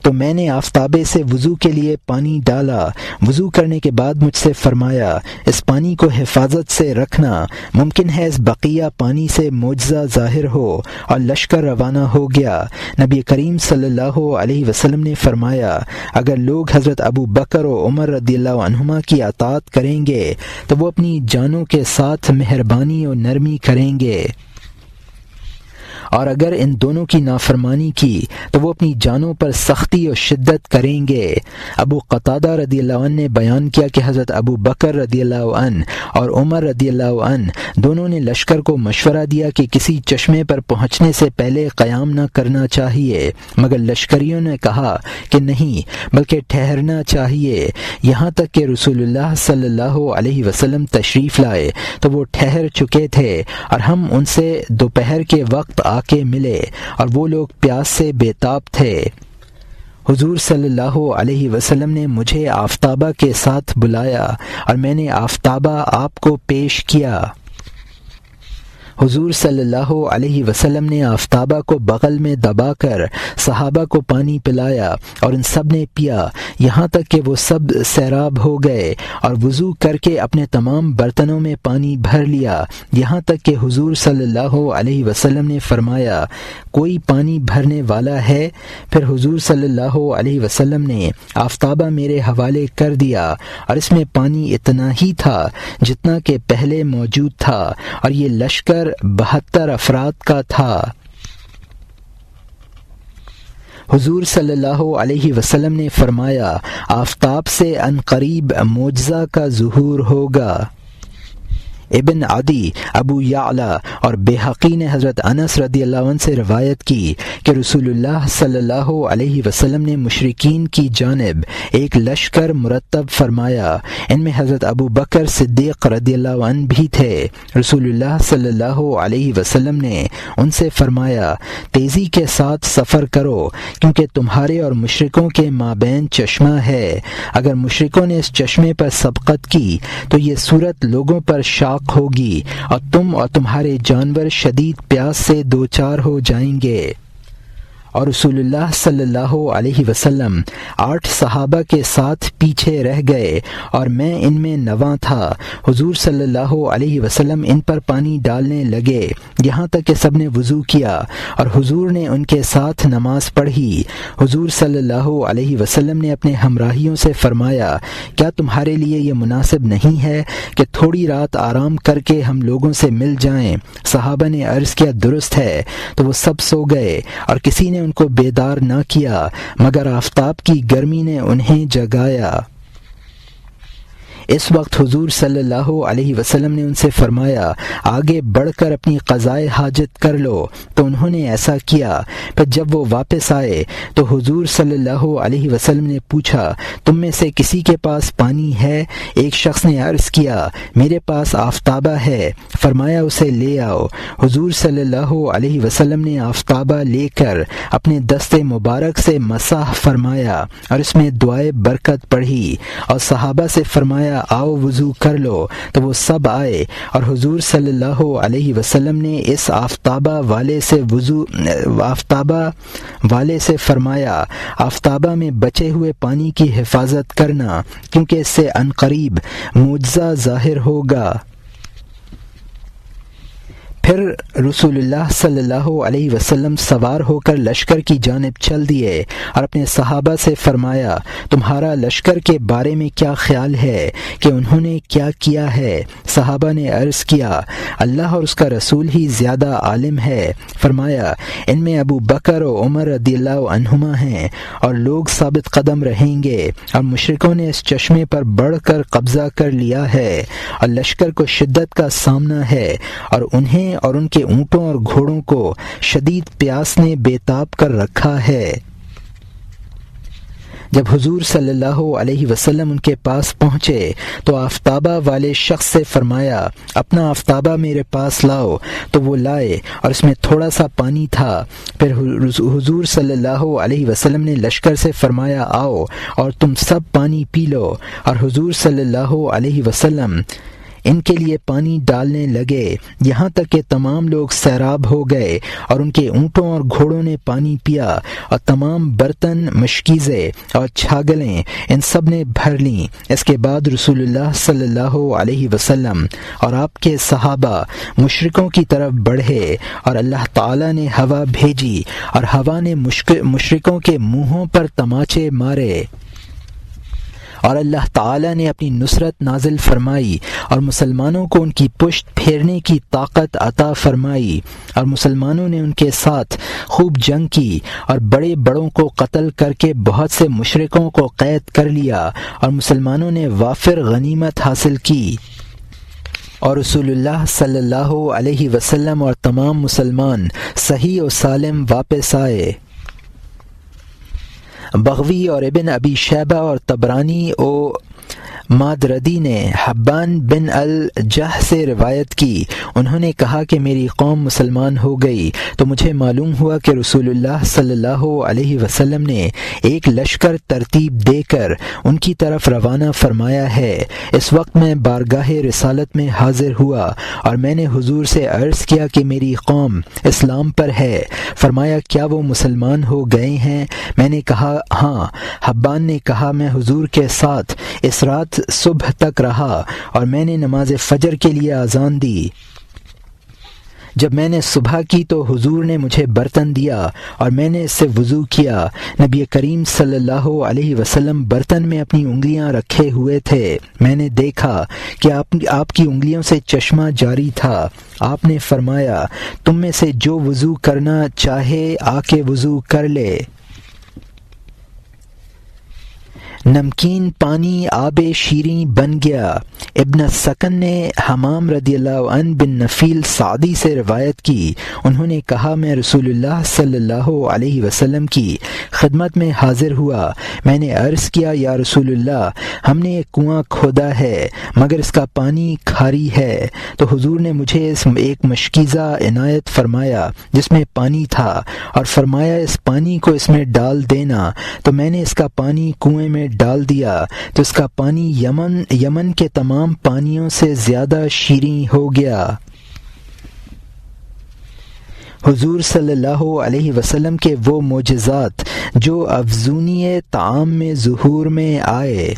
تو میں نے آفتابے سے وضو کے لیے پانی ڈالا۔ وضو کرنے کے بعد مجھ سے فرمایا اس پانی کو حفاظت سے رکھنا، ممکن ہے اس بقیہ پانی سے معجزہ ظاہر ہو، اور لشکر روانہ ہو گیا۔ نبی کریم صلی اللہ علیہ وسلم نے فرمایا اگر لوگ حضرت ابو بکر و عمر رضی اللہ عنہما کی اطاعت کریں گے تو وہ اپنی جانوں کے ساتھ مہربانی و نرمی کریں گے، اور اگر ان دونوں کی نافرمانی کی تو وہ اپنی جانوں پر سختی و شدت کریں گے۔ ابو قتادہ رضی اللہ عنہ نے بیان کیا کہ حضرت ابو بکر رضی اللہ عنہ اور عمر رضی اللہ عنہ دونوں نے لشکر کو مشورہ دیا کہ کسی چشمے پر پہنچنے سے پہلے قیام نہ کرنا چاہیے، مگر لشکریوں نے کہا کہ نہیں بلکہ ٹھہرنا چاہیے، یہاں تک کہ رسول اللہ صلی اللہ علیہ وسلم تشریف لائے تو وہ ٹھہر چکے تھے اور ہم ان سے دوپہر کے وقت آ کے ملے اور وہ لوگ پیاس سے بےتاب تھے۔ حضور صلی اللہ علیہ وسلم نے مجھے آفتابہ کے ساتھ بلایا اور میں نے آفتابہ آپ کو پیش کیا۔ حضور صلی اللہ علیہ وسلم نے آفتابہ کو بغل میں دبا کر صحابہ کو پانی پلایا اور ان سب نے پیا، یہاں تک کہ وہ سب سیراب ہو گئے اور وضو کر کے اپنے تمام برتنوں میں پانی بھر لیا، یہاں تک کہ حضور صلی اللہ علیہ وسلم نے فرمایا کوئی پانی بھرنے والا ہے؟ پھر حضور صلی اللہ علیہ وسلم نے آفتابہ میرے حوالے کر دیا اور اس میں پانی اتنا ہی تھا جتنا کہ پہلے موجود تھا، اور یہ لشکر 72 افراد کا تھا۔ حضور صلی اللہ علیہ وسلم نے فرمایا آفتاب سے عنقریب معجزہ کا ظہور ہوگا۔ ابن عدی، ابو یعلا اور بیہقی نے حضرت انس رضی اللہ عنہ سے روایت کی کہ رسول اللہ صلی اللہ علیہ وسلم نے مشرکین کی جانب ایک لشکر مرتب فرمایا، ان میں حضرت ابو بکر صدیق رضی اللہ عنہ بھی تھے۔ رسول اللہ صلی اللہ علیہ وسلم نے ان سے فرمایا، تیزی کے ساتھ سفر کرو کیونکہ تمہارے اور مشرکوں کے مابین چشمہ ہے، اگر مشرکوں نے اس چشمے پر سبقت کی تو یہ صورت لوگوں پر شاق ہوگی اور تم اور تمہارے جانور شدید پیاس سے دوچار ہو جائیں گے۔ اور رسول اللہ صلی اللہ علیہ وسلم 8 صحابہ کے ساتھ پیچھے رہ گئے اور میں ان میں نواں تھا۔ حضور صلی اللہ علیہ وسلم ان پر پانی ڈالنے لگے یہاں تک کہ سب نے وضو کیا اور حضور نے ان کے ساتھ نماز پڑھی۔ حضور صلی اللہ علیہ وسلم نے اپنے ہمراہیوں سے فرمایا، کیا تمہارے لیے یہ مناسب نہیں ہے کہ تھوڑی رات آرام کر کے ہم لوگوں سے مل جائیں؟ صحابہ نے عرض کیا، درست ہے۔ تو وہ سب سو گئے اور کسی نے ان کو بیدار نہ کیا مگر آفتاب کی گرمی نے انہیں جگایا۔ اس وقت حضور صلی اللہ علیہ وسلم نے ان سے فرمایا، آگے بڑھ کر اپنی قضائے حاجت کر لو، تو انہوں نے ایسا کیا۔ پھر جب وہ واپس آئے تو حضور صلی اللہ علیہ وسلم نے پوچھا، تم میں سے کسی کے پاس پانی ہے؟ ایک شخص نے عرض کیا، میرے پاس آفتابہ ہے۔ فرمایا، اسے لے آؤ۔ حضور صلی اللہ علیہ وسلم نے آفتابہ لے کر اپنے دست مبارک سے مسح فرمایا اور اس میں دعائے برکت پڑھی اور صحابہ سے فرمایا، آؤ وضو کر لو۔ تو وہ سب آئے اور حضور صلی اللہ علیہ وسلم نے اس آفتابہ والے سے فرمایا، آفتابہ میں بچے ہوئے پانی کی حفاظت کرنا کیونکہ اس سے عنقریب معجزہ ظاہر ہوگا۔ پھر رسول اللہ صلی اللہ علیہ وسلم سوار ہو کر لشکر کی جانب چل دیے اور اپنے صحابہ سے فرمایا، تمہارا لشکر کے بارے میں کیا خیال ہے کہ انہوں نے کیا کیا ہے؟ صحابہ نے عرض کیا، اللہ اور اس کا رسول ہی زیادہ عالم ہے۔ فرمایا، ان میں ابو بکر و عمر رضی اللہ عنہما ہیں اور لوگ ثابت قدم رہیں گے، اور مشرکوں نے اس چشمے پر بڑھ کر قبضہ کر لیا ہے اور لشکر کو شدت کا سامنا ہے، اور انہیں اور ان کے اونٹوں اور گھوڑوں کو شدید پیاس نے بے تاب کر رکھا ہے۔ جب حضور صلی اللہ علیہ وسلم ان کے پاس پہنچے تو آفتابہ والے شخص سے فرمایا، اپنا آفتابہ میرے پاس لاؤ۔ تو وہ لائے اور اس میں تھوڑا سا پانی تھا۔ پھر حضور صلی اللہ علیہ وسلم نے لشکر سے فرمایا، آؤ اور تم سب پانی پی لو، اور حضور صلی اللہ علیہ وسلم ان کے لیے پانی ڈالنے لگے یہاں تک کہ تمام لوگ سیراب ہو گئے اور ان کے اونٹوں اور گھوڑوں نے پانی پیا، اور تمام برتن، مشکیزیں اور چھاگلیں ان سب نے بھر لیں۔ اس کے بعد رسول اللہ صلی اللہ علیہ وسلم اور آپ کے صحابہ مشرکوں کی طرف بڑھے اور اللہ تعالیٰ نے ہوا بھیجی اور ہوا نے مشرکوں کے منہوں پر تماچے مارے، اور اللہ تعالیٰ نے اپنی نصرت نازل فرمائی اور مسلمانوں کو ان کی پشت پھیرنے کی طاقت عطا فرمائی، اور مسلمانوں نے ان کے ساتھ خوب جنگ کی اور بڑے بڑوں کو قتل کر کے بہت سے مشرکوں کو قید کر لیا، اور مسلمانوں نے وافر غنیمت حاصل کی، اور رسول اللہ صلی اللہ علیہ وسلم اور تمام مسلمان صحیح و سالم واپس آئے۔ بغوی اور ابن ابی شیبہ اور طبرانی و مادردی نے حبان بن الجح سے روایت کی، انہوں نے کہا کہ میری قوم مسلمان ہو گئی تو مجھے معلوم ہوا کہ رسول اللہ صلی اللہ علیہ وسلم نے ایک لشکر ترتیب دے کر ان کی طرف روانہ فرمایا ہے۔ اس وقت میں بارگاہ رسالت میں حاضر ہوا اور میں نے حضور سے عرض کیا کہ میری قوم اسلام پر ہے۔ فرمایا، کیا وہ مسلمان ہو گئے ہیں؟ میں نے کہا ہاں۔ حبان نے کہا، میں حضور کے ساتھ اس رات صبح تک رہا اور میں نے نماز فجر کے لیے اذان دی۔ جب میں نے صبح کی تو حضور نے مجھے برتن دیا اور میں نے اس سے وضو کیا۔ نبی کریم صلی اللہ علیہ وسلم برتن میں اپنی انگلیاں رکھے ہوئے تھے۔ میں نے دیکھا کہ آپ کی انگلیوں سے چشمہ جاری تھا۔ آپ نے فرمایا، تم میں سے جو وضو کرنا چاہے آ کے وضو کر لے۔ نمکین پانی آب شیریں بن گیا۔ ابن سکن نے حمام رضی اللہ عنہ بن نفیل سعدی سے روایت کی، انہوں نے کہا میں رسول اللہ صلی اللہ علیہ وسلم کی خدمت میں حاضر ہوا، میں نے عرض کیا یا رسول اللہ ہم نے ایک کنواں کھودا ہے مگر اس کا پانی کھاری ہے، تو حضور نے مجھے ایک مشکیزہ عنایت فرمایا جس میں پانی تھا اور فرمایا اس پانی کو اس میں ڈال دینا، تو میں نے اس کا پانی کنویں میں ڈال دیا تو اس کا پانی یمن کے تمام پانیوں سے زیادہ شیریں ہو گیا۔ حضور صلی اللہ علیہ وسلم کے وہ معجزات جو افزونی طعام میں ظہور میں آئے۔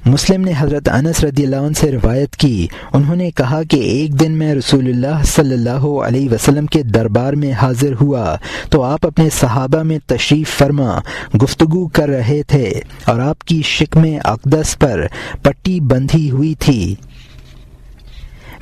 مسلم نے حضرت انس رضی اللہ عنہ سے روایت کی، انہوں نے کہا کہ ایک دن میں رسول اللہ صلی اللہ علیہ وسلم کے دربار میں حاضر ہوا تو آپ اپنے صحابہ میں تشریف فرما گفتگو کر رہے تھے اور آپ کی شکم اقدس پر پٹی بندھی ہوئی تھی۔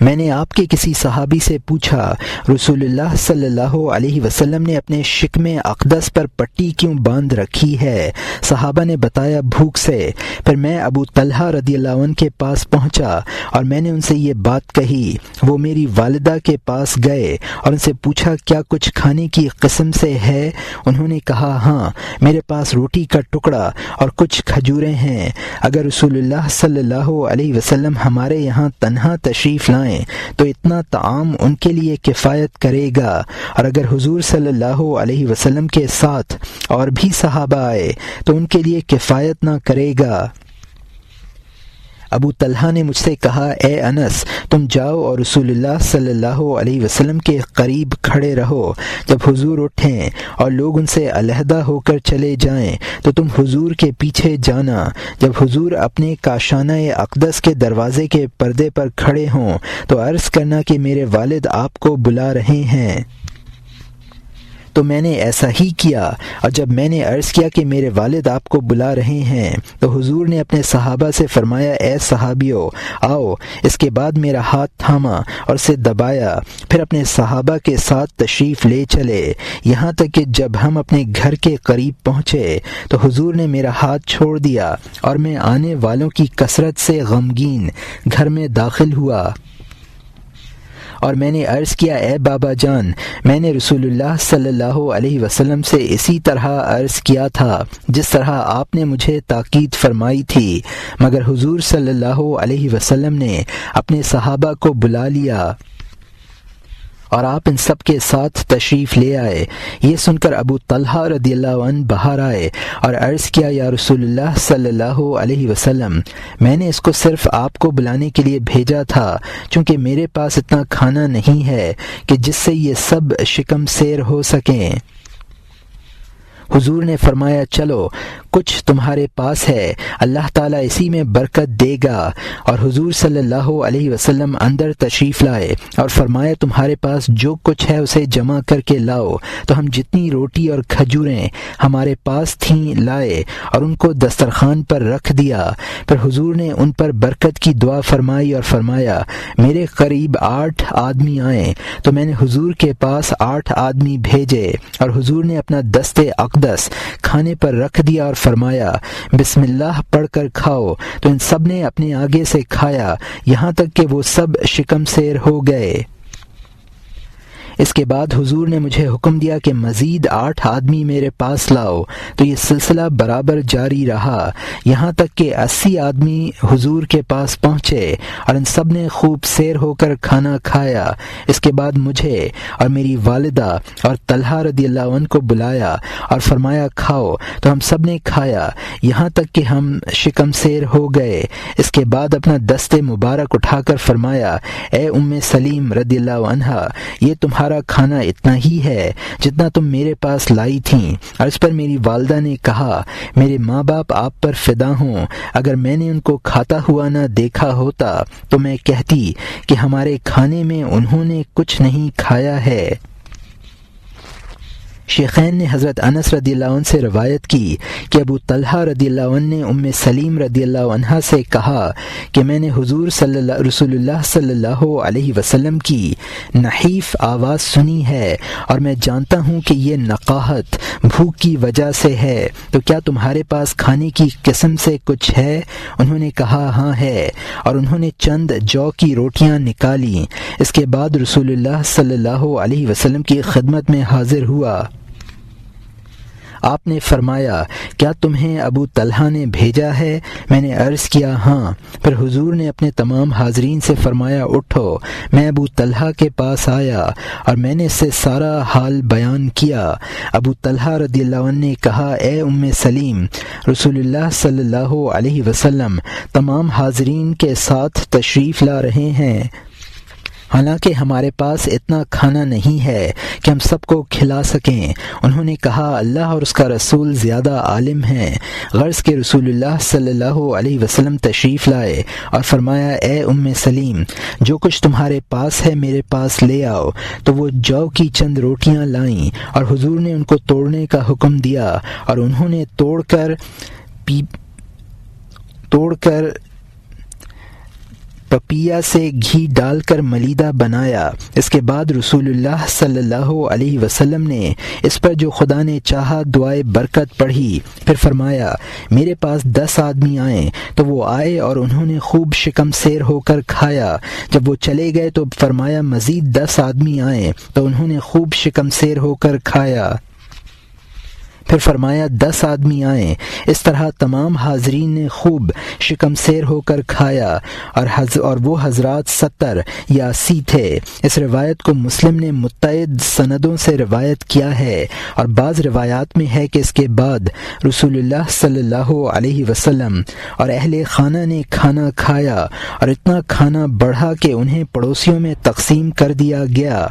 میں نے آپ کے کسی صحابی سے پوچھا رسول اللہ صلی اللہ علیہ وسلم نے اپنے شکم اقدس پر پٹی کیوں باندھ رکھی ہے؟ صحابہ نے بتایا بھوک سے۔ پھر میں ابو طلحہ رضی اللہ عنہ کے پاس پہنچا اور میں نے ان سے یہ بات کہی۔ وہ میری والدہ کے پاس گئے اور ان سے پوچھا کیا کچھ کھانے کی قسم سے ہے؟ انہوں نے کہا ہاں میرے پاس روٹی کا ٹکڑا اور کچھ کھجوریں ہیں۔ اگر رسول اللہ صلی اللہ علیہ وسلم ہمارے یہاں تنہا تشریف لائیں تو اتنا طعام ان کے لیے کفایت کرے گا، اور اگر حضور صلی اللہ علیہ وسلم کے ساتھ اور بھی صحابہ آئے تو ان کے لیے کفایت نہ کرے گا۔ ابو طلحہ نے مجھ سے کہا اے انس تم جاؤ اور رسول اللہ صلی اللہ علیہ وسلم کے قریب کھڑے رہو، جب حضور اٹھیں اور لوگ ان سے علیحدہ ہو کر چلے جائیں تو تم حضور کے پیچھے جانا، جب حضور اپنے کاشانہ اقدس کے دروازے کے پردے پر کھڑے ہوں تو عرض کرنا کہ میرے والد آپ کو بلا رہے ہیں۔ تو میں نے ایسا ہی کیا، اور جب میں نے عرض کیا کہ میرے والد آپ کو بلا رہے ہیں تو حضور نے اپنے صحابہ سے فرمایا اے صحابیو آؤ، اس کے بعد میرا ہاتھ تھاما اور اسے دبایا، پھر اپنے صحابہ کے ساتھ تشریف لے چلے، یہاں تک کہ جب ہم اپنے گھر کے قریب پہنچے تو حضور نے میرا ہاتھ چھوڑ دیا اور میں آنے والوں کی کثرت سے غمگین گھر میں داخل ہوا اور میں نے عرض کیا اے بابا جان میں نے رسول اللہ صلی اللہ علیہ وسلم سے اسی طرح عرض کیا تھا جس طرح آپ نے مجھے تاکید فرمائی تھی، مگر حضور صلی اللہ علیہ وسلم نے اپنے صحابہ کو بلا لیا اور آپ ان سب کے ساتھ تشریف لے آئے۔ یہ سن کر ابو طلحہ رضی اللہ عنہ باہر آئے اور عرض کیا یا رسول اللہ صلی اللہ علیہ وسلم میں نے اس کو صرف آپ کو بلانے کے لیے بھیجا تھا، چونکہ میرے پاس اتنا کھانا نہیں ہے کہ جس سے یہ سب شکم سیر ہو سکیں۔ حضور نے فرمایا چلو کچھ تمہارے پاس ہے، اللہ تعالیٰ اسی میں برکت دے گا، اور حضور صلی اللہ علیہ وسلم اندر تشریف لائے اور فرمایا تمہارے پاس جو کچھ ہے اسے جمع کر کے لاؤ، تو ہم جتنی روٹی اور کھجوریں ہمارے پاس تھیں لائے اور ان کو دسترخوان پر رکھ دیا۔ پھر حضور نے ان پر برکت کی دعا فرمائی اور فرمایا میرے قریب 8 آدمی آئیں، تو میں نے حضور کے پاس 8 آدمی بھیجے اور حضور نے اپنا دست اقدس کھانے پر رکھ دیا اور فرمایا بسم اللہ پڑھ کر کھاؤ، تو ان سب نے اپنے آگے سے کھایا یہاں تک کہ وہ سب شکم سیر ہو گئے۔ اس کے بعد حضور نے مجھے حکم دیا کہ مزید 8 آدمی میرے پاس لاؤ، تو یہ سلسلہ برابر جاری رہا یہاں تک کہ 80 آدمی حضور کے پاس پہنچے اور ان سب نے خوب سیر ہو کر کھانا کھایا۔ اس کے بعد مجھے اور میری والدہ اور طلحہ رضی اللہ عنہ کو بلایا اور فرمایا کھاؤ، تو ہم سب نے کھایا یہاں تک کہ ہم شکم سیر ہو گئے۔ اس کے بعد اپنا دست مبارک اٹھا کر فرمایا اے ام سلیم رضی اللہ عنہا یہ تمہارا کھانا اتنا ہی ہے جتنا تم میرے پاس لائی تھیں۔ اور اس پر میری والدہ نے کہا میرے ماں باپ آپ پر فدا ہوں، اگر میں نے ان کو کھاتا ہوا نہ دیکھا ہوتا تو میں کہتی کہ ہمارے کھانے میں انہوں نے کچھ نہیں کھایا ہے۔ شیخین نے حضرت انس رضی اللہ عنہ سے روایت کی کہ ابو طلحہ رضی اللہ عنہ نے ام سلیم رضی اللہ عنہا سے کہا کہ میں نے حضور رسول اللہ صلی اللہ علیہ وسلم کی نحیف آواز سنی ہے اور میں جانتا ہوں کہ یہ نقاہت بھوک کی وجہ سے ہے، تو کیا تمہارے پاس کھانے کی قسم سے کچھ ہے؟ انہوں نے کہا ہاں ہے، اور انہوں نے چند جو کی روٹیاں نکالیں۔ اس کے بعد رسول اللہ صلی اللہ علیہ وسلم کی خدمت میں حاضر ہوا۔ آپ نے فرمایا کیا تمہیں ابو طلحہ نے بھیجا ہے؟ میں نے عرض کیا ہاں۔ پھر حضور نے اپنے تمام حاضرین سے فرمایا اٹھو۔ میں ابو طلحہ کے پاس آیا اور میں نے اس سے سارا حال بیان کیا۔ ابو طلحہ رضی اللہ عنہ نے کہا اے ام سلیم، رسول اللہ صلی اللہ علیہ وسلم تمام حاضرین کے ساتھ تشریف لا رہے ہیں، حالانکہ ہمارے پاس اتنا کھانا نہیں ہے کہ ہم سب کو کھلا سکیں۔ انہوں نے کہا اللہ اور اس کا رسول زیادہ عالم ہیں۔ غرض کہ رسول اللہ صلی اللہ علیہ وسلم تشریف لائے اور فرمایا اے ام سلیم، جو کچھ تمہارے پاس ہے میرے پاس لے آؤ۔ تو وہ جو کی چند روٹیاں لائیں اور حضور نے ان کو توڑنے کا حکم دیا، اور انہوں نے توڑ کر پپیا سے گھی ڈال کر ملیدہ بنایا۔ اس کے بعد رسول اللہ صلی اللہ علیہ وسلم نے اس پر جو خدا نے چاہا دعائے برکت پڑھی۔ پھر فرمایا میرے پاس 10 آدمی آئیں، تو وہ آئے اور انہوں نے خوب شکم سیر ہو کر کھایا۔ جب وہ چلے گئے تو فرمایا مزید 10 آدمی آئیں، تو انہوں نے خوب شکم سیر ہو کر کھایا۔ پھر فرمایا 10 آدمی آئیں۔ اس طرح تمام حاضرین نے خوب شکم سیر ہو کر کھایا، اور وہ حضرات 70 یا 80 تھے۔ اس روایت کو مسلم نے متعدد سندوں سے روایت کیا ہے، اور بعض روایات میں ہے کہ اس کے بعد رسول اللہ صلی اللہ علیہ وسلم اور اہل خانہ نے کھانا کھایا، اور اتنا کھانا بڑھا کہ انہیں پڑوسیوں میں تقسیم کر دیا گیا۔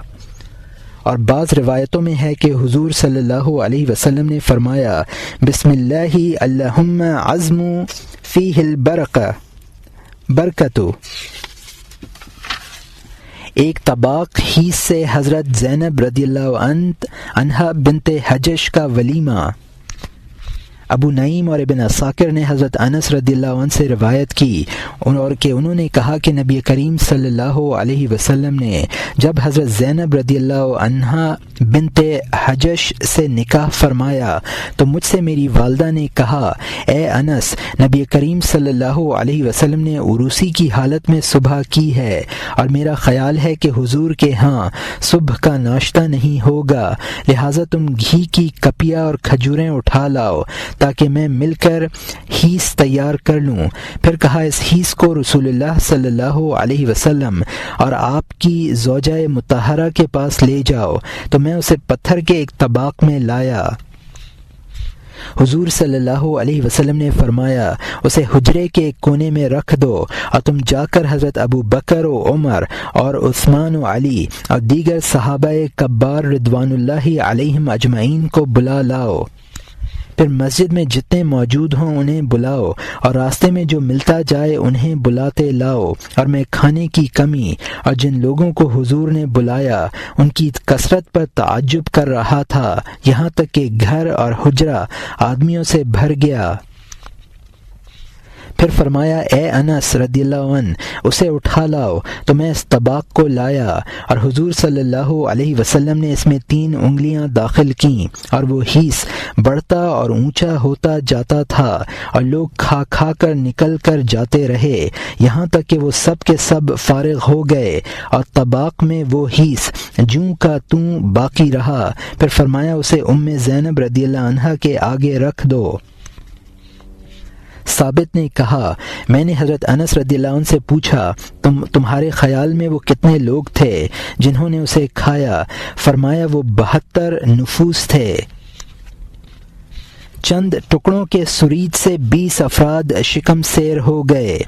اور بعض روایتوں میں ہے کہ حضور صلی اللہ علیہ وسلم نے فرمایا بسم اللہ اللہم عزم فیہ برکت۔ ایک طباق ہی سے حضرت زینب رضی اللہ عنہا بنت حجش کا ولیمہ۔ ابو نعیم اور ابن عساکر نے حضرت انس رضی اللہ عنہ سے روایت کی اور کہ انہوں نے کہا کہ نبی کریم صلی اللہ علیہ وسلم نے جب حضرت زینب رضی اللہ عنہا بنت حجش سے نکاح فرمایا تو مجھ سے میری والدہ نے کہا اے انس، نبی کریم صلی اللہ علیہ وسلم نے عروسی کی حالت میں صبح کی ہے، اور میرا خیال ہے کہ حضور کے ہاں صبح کا ناشتہ نہیں ہوگا، لہٰذا تم گھی کی کپیاں اور کھجوریں اٹھا لاؤ تاکہ میں مل کر ہیس تیار کر لوں۔ پھر کہا اس ہیس کو رسول اللہ صلی اللہ علیہ وسلم اور آپ کی زوجہ مطہرہ کے پاس لے جاؤ، تو میں اسے پتھر کے ایک طباق میں لایا۔ حضور صلی اللہ علیہ وسلم نے فرمایا اسے حجرے کے ایک کونے میں رکھ دو، اور تم جا کر حضرت ابو بکر و عمر اور عثمان و علی اور دیگر صحابہ کبار رضوان اللہ علیہم اجمعین کو بلا لاؤ۔ پھر مسجد میں جتنے موجود ہوں انہیں بلاؤ، اور راستے میں جو ملتا جائے انہیں بلاتے لاؤ، اور میں کھانے کی کمی اور جن لوگوں کو حضور نے بلایا ان کی کثرت پر تعجب کر رہا تھا، یہاں تک کہ گھر اور حجرہ آدمیوں سے بھر گیا۔ پھر فرمایا اے انس رضی اللہ عنہ، اسے اٹھا لاؤ، تو میں اس طباق کو لایا، اور حضور صلی اللہ علیہ وسلم نے اس میں 3 انگلیاں داخل کیں، اور وہ ہیس بڑھتا اور اونچا ہوتا جاتا تھا، اور لوگ کھا کھا کر نکل کر جاتے رہے، یہاں تک کہ وہ سب کے سب فارغ ہو گئے، اور طباق میں وہ ہیس جوں کا توں باقی رہا۔ پھر فرمایا اسے ام زینب رضی اللہ عنہا کے آگے رکھ دو۔ ثابت نے کہا میں نے حضرت انس رضی اللہ عنہ سے پوچھا تمہارے خیال میں وہ کتنے لوگ تھے جنہوں نے اسے کھایا؟ فرمایا وہ 72 نفوس تھے۔ چند ٹکڑوں کے سرید سے 20 افراد شکم سیر ہو گئے۔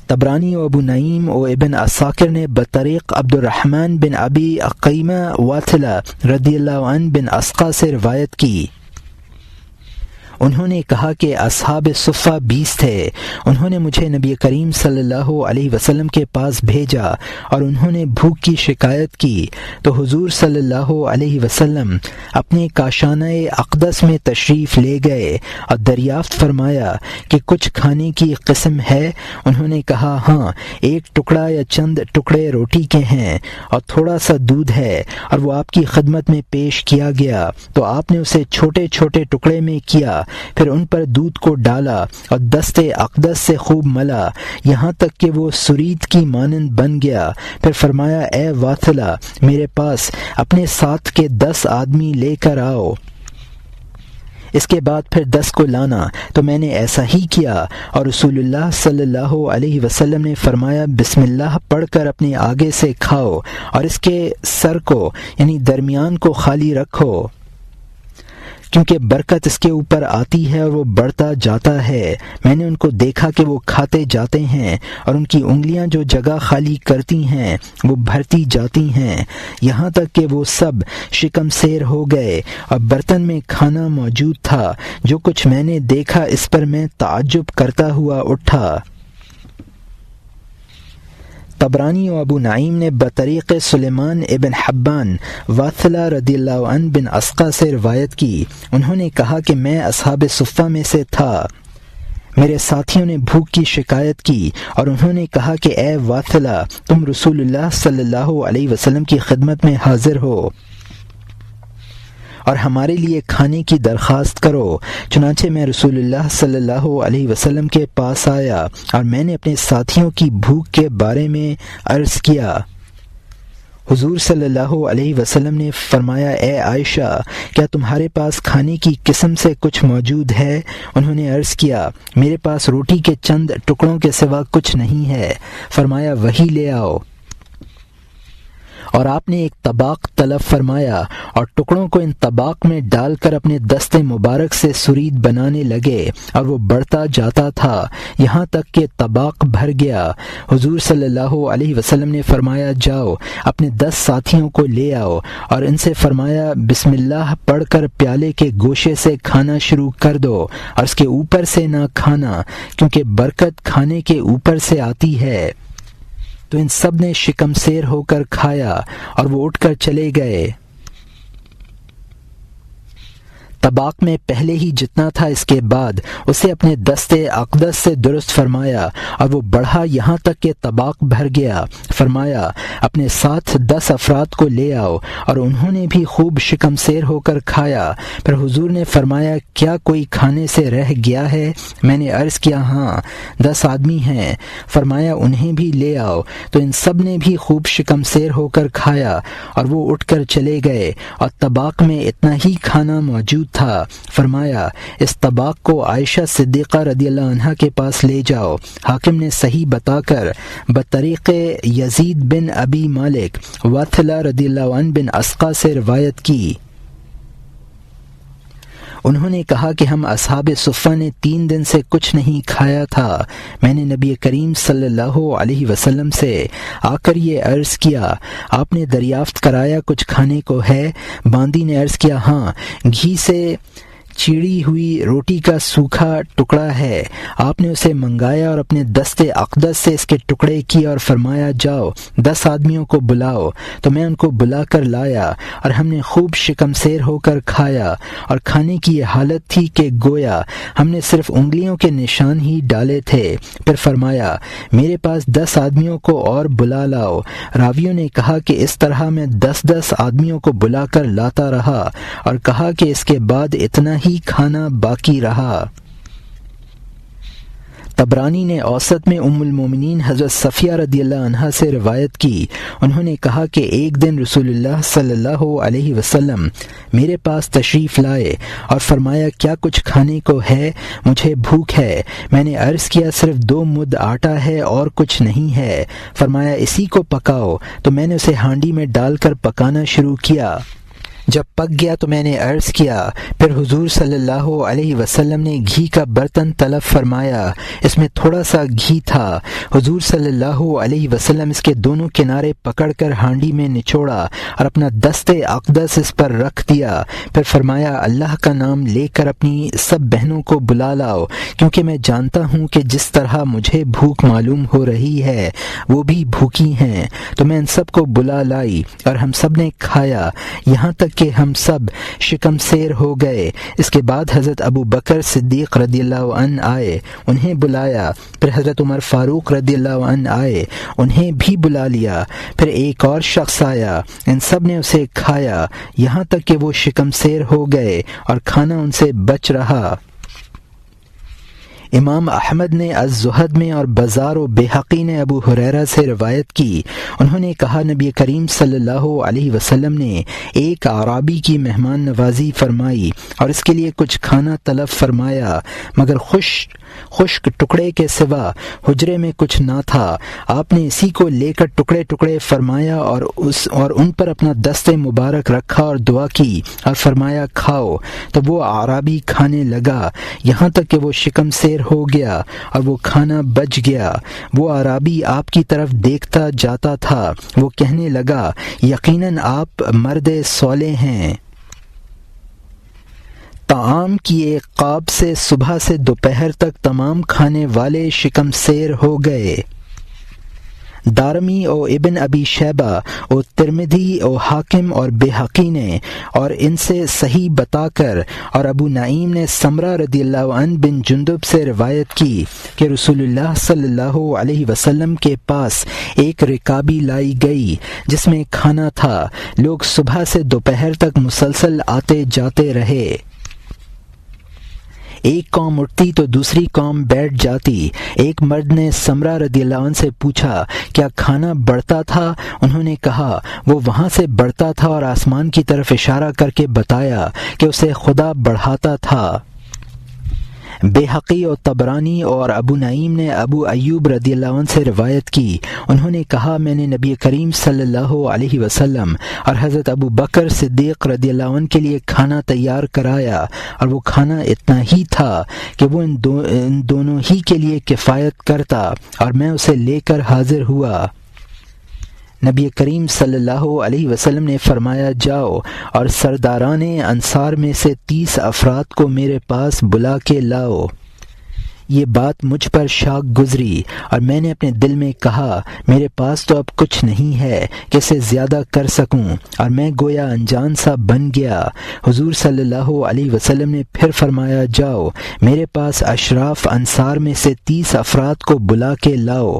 طبرانی و ابو نعیم و ابن عساکر نے بطریق عبد الرحمن بن ابی عقیمہ واثلہ رضی اللہ عنہ بن اسقا سے روایت کی۔ انہوں نے کہا کہ اصحاب صفہ 20 تھے۔ انہوں نے مجھے نبی کریم صلی اللہ علیہ وسلم کے پاس بھیجا اور انہوں نے بھوک کی شکایت کی تو حضور صلی اللہ علیہ وسلم اپنے کاشانہ اقدس میں تشریف لے گئے اور دریافت فرمایا کہ کچھ کھانے کی قسم ہے؟ انہوں نے کہا ہاں، ایک ٹکڑا یا چند ٹکڑے روٹی کے ہیں اور تھوڑا سا دودھ ہے، اور وہ آپ کی خدمت میں پیش کیا گیا تو آپ نے اسے چھوٹے چھوٹے ٹکڑے میں کیا، پھر ان پر دودھ کو ڈالا اور دست اقدس سے خوب ملا یہاں تک کہ وہ سرید کی مانند بن گیا۔ پھر فرمایا اے واثلہ، میرے پاس اپنے ساتھ کے 10 آدمی لے کر آؤ۔ اس کے بعد پھر 10 کو لانا تو میں نے ایسا ہی کیا، اور رسول اللہ صلی اللہ علیہ وسلم نے فرمایا بسم اللہ پڑھ کر اپنے آگے سے کھاؤ اور اس کے سر کو یعنی درمیان کو خالی رکھو، کیونکہ برکت اس کے اوپر آتی ہے اور وہ بڑھتا جاتا ہے۔ میں نے ان کو دیکھا کہ وہ کھاتے جاتے ہیں اور ان کی انگلیاں جو جگہ خالی کرتی ہیں وہ بھرتی جاتی ہیں، یہاں تک کہ وہ سب شکم سیر ہو گئے اور برتن میں کھانا موجود تھا۔ جو کچھ میں نے دیکھا اس پر میں تعجب کرتا ہوا اٹھا۔ طبرانی و ابو نعیم نے بطریق سلیمان ابن حبان واثلہ رضی اللہ عنہ بن اسقا سے روایت کی۔ انہوں نے کہا کہ میں اصحاب صفہ میں سے تھا، میرے ساتھیوں نے بھوک کی شکایت کی اور انہوں نے کہا کہ اے واثلہ، تم رسول اللہ صلی اللہ علیہ وسلم کی خدمت میں حاضر ہو اور ہمارے لیے کھانے کی درخواست کرو۔ چنانچہ میں رسول اللہ صلی اللہ علیہ وسلم کے پاس آیا اور میں نے اپنے ساتھیوں کی بھوک کے بارے میں عرض کیا۔ حضور صلی اللہ علیہ وسلم نے فرمایا اے عائشہ، کیا تمہارے پاس کھانے کی قسم سے کچھ موجود ہے؟ انہوں نے عرض کیا میرے پاس روٹی کے چند ٹکڑوں کے سوا کچھ نہیں ہے۔ فرمایا وہی لے آؤ، اور آپ نے ایک طباق طلب فرمایا اور ٹکڑوں کو ان طباق میں ڈال کر اپنے دست مبارک سے سرید بنانے لگے اور وہ بڑھتا جاتا تھا یہاں تک کہ طباق بھر گیا۔ حضور صلی اللہ علیہ وسلم نے فرمایا جاؤ اپنے 10 ساتھیوں کو لے آؤ اور ان سے فرمایا بسم اللہ پڑھ کر پیالے کے گوشے سے کھانا شروع کر دو اور اس کے اوپر سے نہ کھانا، کیونکہ برکت کھانے کے اوپر سے آتی ہے۔ تو ان سب نے شکم سیر ہو کر کھایا اور وہ اٹھ کر چلے گئے۔ طباق میں پہلے ہی جتنا تھا اس کے بعد اسے اپنے دست اقدس سے درست فرمایا اور وہ بڑھا یہاں تک کہ طباق بھر گیا۔ فرمایا اپنے ساتھ 10 افراد کو لے آؤ، اور انہوں نے بھی خوب شکم سیر ہو کر کھایا۔ پھر حضور نے فرمایا کیا کوئی کھانے سے رہ گیا ہے؟ میں نے عرض کیا ہاں 10 آدمی ہیں۔ فرمایا انہیں بھی لے آؤ، تو ان سب نے بھی خوب شکم سیر ہو کر کھایا اور وہ اٹھ کر چلے گئے اور طباق میں اتنا ہی کھانا موجود تھا۔ فرمایا اس طباق کو عائشہ صدیقہ رضی اللہ عنہا کے پاس لے جاؤ۔ حاکم نے صحیح بتا کر بطریق یزید بن ابی مالک واثلہ رضی اللہ عنہ بن اسقا سے روایت کی۔ انہوں نے کہا کہ ہم اصحاب صفہ نے 3 دن سے کچھ نہیں کھایا تھا۔ میں نے نبی کریم صلی اللہ علیہ وسلم سے آ کر یہ عرض کیا، آپ نے دریافت کرایا کچھ کھانے کو ہے؟ باندی نے عرض کیا ہاں، گھی سے چیڑی ہوئی روٹی کا سوکھا ٹکڑا ہے۔ آپ نے اسے منگایا اور اپنے دست اقدس سے اس کے ٹکڑے کیے اور فرمایا جاؤ 10 آدمیوں کو بلاؤ۔ تو میں ان کو بلا کر لایا اور ہم نے خوب شکم سیر ہو کر کھایا، اور کھانے کی یہ حالت تھی کہ گویا ہم نے صرف انگلیوں کے نشان ہی ڈالے تھے۔ پھر فرمایا میرے پاس 10 آدمیوں کو اور بلا لاؤ۔ راویوں نے کہا کہ اس طرح میں 10 آدمیوں کو بلا کر لاتا رہا اور کہا کہ اس کے بعد اتنا ہی کھانا باقی رہا۔ طبرانی نے اوسط میں ام المومنین حضرت صفیہ رضی اللہ عنہا سے روایت کی۔ انہوں نے کہا کہ ایک دن رسول اللہ صلی اللہ علیہ وسلم میرے پاس تشریف لائے اور فرمایا کیا کچھ کھانے کو ہے؟ مجھے بھوک ہے۔ میں نے عرض کیا صرف 2 مد آٹا ہے اور کچھ نہیں ہے۔ فرمایا اسی کو پکاؤ۔ تو میں نے اسے ہانڈی میں ڈال کر پکانا شروع کیا۔ جب پک گیا تو میں نے عرض کیا، پھر حضور صلی اللہ علیہ وسلم نے گھی کا برتن طلب فرمایا، اس میں تھوڑا سا گھی تھا۔ حضور صلی اللہ علیہ وسلم اس کے دونوں کنارے پکڑ کر ہانڈی میں نچوڑا اور اپنا دست اقدس اس پر رکھ دیا، پھر فرمایا، اللہ کا نام لے کر اپنی سب بہنوں کو بلا لاؤ، کیونکہ میں جانتا ہوں کہ جس طرح مجھے بھوک معلوم ہو رہی ہے وہ بھی بھوکی ہیں۔ تو میں ان سب کو بلا لائی اور ہم سب نے کھایا، یہاں تک کہ ہم سب شکم سیر ہو گئے۔ اس کے بعد حضرت ابو بکر صدیق رضی اللہ عنہ آئے، انہیں بلایا، پھر حضرت عمر فاروق رضی اللہ عنہ آئے، انہیں بھی بلا لیا، پھر ایک اور شخص آیا، ان سب نے اسے کھایا، یہاں تک کہ وہ شکم سیر ہو گئے اور کھانا ان سے بچ رہا۔ امام احمد نے الزہد میں اور بزار و بحقی نے ابو ہریرہ سے روایت کی، انہوں نے کہا، نبی کریم صلی اللہ علیہ وسلم نے ایک اعرابی کی مہمان نوازی فرمائی اور اس کے لیے کچھ کھانا طلب فرمایا، مگر خشک ٹکڑے کے سوا حجرے میں کچھ نہ تھا۔ آپ نے اسی کو لے کر ٹکڑے ٹکڑے فرمایا اور ان پر اپنا دست مبارک رکھا اور دعا کی اور فرمایا، کھاؤ۔ تو وہ اعرابی کھانے لگا یہاں تک کہ وہ شکم سیر ہو گیا اور وہ کھانا بچ گیا۔ وہ اعرابی آپ کی طرف دیکھتا جاتا تھا، وہ کہنے لگا، یقیناً آپ مرد صالح ہیں۔ طعام کی ایک قاب سے صبح سے دوپہر تک تمام کھانے والے شکم سیر ہو گئے۔ دارمی اور ابن ابی شیبہ اور ترمذی اور حاکم اور بحقی نے اور ان سے صحیح بتا کر، اور ابو نعیم نے سمرہ رضی اللہ عنہ بن جندب سے روایت کی کہ رسول اللہ صلی اللہ علیہ وسلم کے پاس ایک رکابی لائی گئی جس میں کھانا تھا۔ لوگ صبح سے دوپہر تک مسلسل آتے جاتے رہے، ایک قوم اٹھتی تو دوسری قوم بیٹھ جاتی۔ ایک مرد نے سمرہ رضی اللہ عنہ سے پوچھا، کیا کھانا بڑھتا تھا؟ انہوں نے کہا، وہ وہاں سے بڑھتا تھا، اور آسمان کی طرف اشارہ کر کے بتایا کہ اسے خدا بڑھاتا تھا۔ بحقی اور طبرانی اور ابو نعیم نے ابو ایوب رضی اللہ عنہ سے روایت کی، انہوں نے کہا، میں نے نبی کریم صلی اللہ علیہ وسلم اور حضرت ابو بکر صدیق رضی اللہ عنہ کے لیے کھانا تیار کرایا، اور وہ کھانا اتنا ہی تھا کہ وہ ان دونوں ہی کے لیے کفایت کرتا، اور میں اسے لے کر حاضر ہوا۔ نبی کریم صلی اللہ علیہ وسلم نے فرمایا، جاؤ اور سرداران انصار میں سے 30 افراد کو میرے پاس بلا کے لاؤ۔ یہ بات مجھ پر شاق گزری اور میں نے اپنے دل میں کہا، میرے پاس تو اب کچھ نہیں ہے کہ اسے زیادہ کر سکوں، اور میں گویا انجان سا بن گیا۔ حضور صلی اللہ علیہ وسلم نے پھر فرمایا، جاؤ میرے پاس اشراف انصار میں سے 30 افراد کو بلا کے لاؤ۔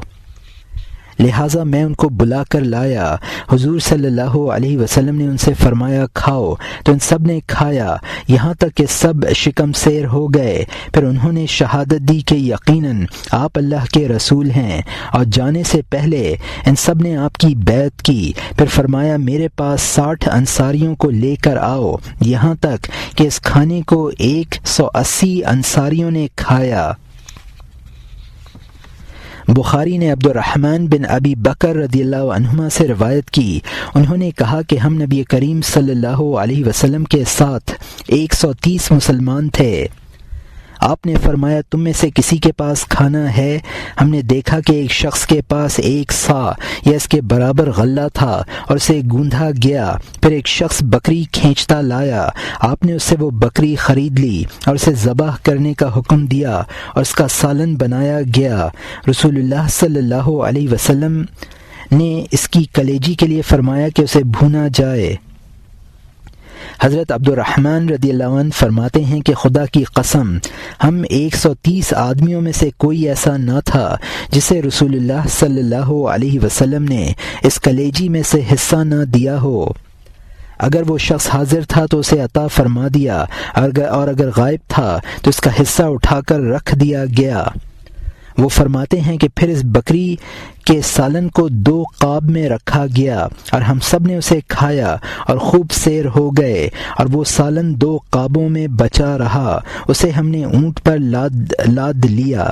لہٰذا میں ان کو بلا کر لایا۔ حضور صلی اللہ علیہ وسلم نے ان سے فرمایا، کھاؤ۔ تو ان سب نے کھایا، یہاں تک کہ سب شکم سیر ہو گئے۔ پھر انہوں نے شہادت دی کہ یقیناً آپ اللہ کے رسول ہیں، اور جانے سے پہلے ان سب نے آپ کی بیعت کی۔ پھر فرمایا، میرے پاس 60 انصاریوں کو لے کر آؤ، یہاں تک کہ اس کھانے کو 180 انصاریوں نے کھایا۔ بخاری نے عبد الرحمن بن ابی بکر رضی اللہ عنہما سے روایت کی، انہوں نے کہا کہ ہم نبی کریم صلی اللہ علیہ وسلم کے ساتھ 130 مسلمان تھے۔ آپ نے فرمایا، تم میں سے کسی کے پاس کھانا ہے؟ ہم نے دیکھا کہ ایک شخص کے پاس 1 صاع یا اس کے برابر غلہ تھا اور اسے گوندھا گیا۔ پھر ایک شخص بکری کھینچتا لایا، آپ نے اس سے وہ بکری خرید لی اور اسے ذبح کرنے کا حکم دیا اور اس کا سالن بنایا گیا۔ رسول اللہ صلی اللہ علیہ وسلم نے اس کی کلیجی کے لیے فرمایا کہ اسے بھونا جائے۔ حضرت عبد الرحمن رضی اللہ عنہ فرماتے ہیں کہ خدا کی قسم، ہم 130 آدمیوں میں سے کوئی ایسا نہ تھا جسے رسول اللہ صلی اللہ علیہ وسلم نے اس کلیجی میں سے حصہ نہ دیا ہو۔ اگر وہ شخص حاضر تھا تو اسے عطا فرما دیا، اور اگر غائب تھا تو اس کا حصہ اٹھا کر رکھ دیا گیا۔ وہ فرماتے ہیں کہ پھر اس بکری کے سالن کو 2 قاب میں رکھا گیا اور ہم سب نے اسے کھایا اور خوب سیر ہو گئے، اور وہ سالن 2 قابوں میں بچا رہا، اسے ہم نے اونٹ پر لاد لیا۔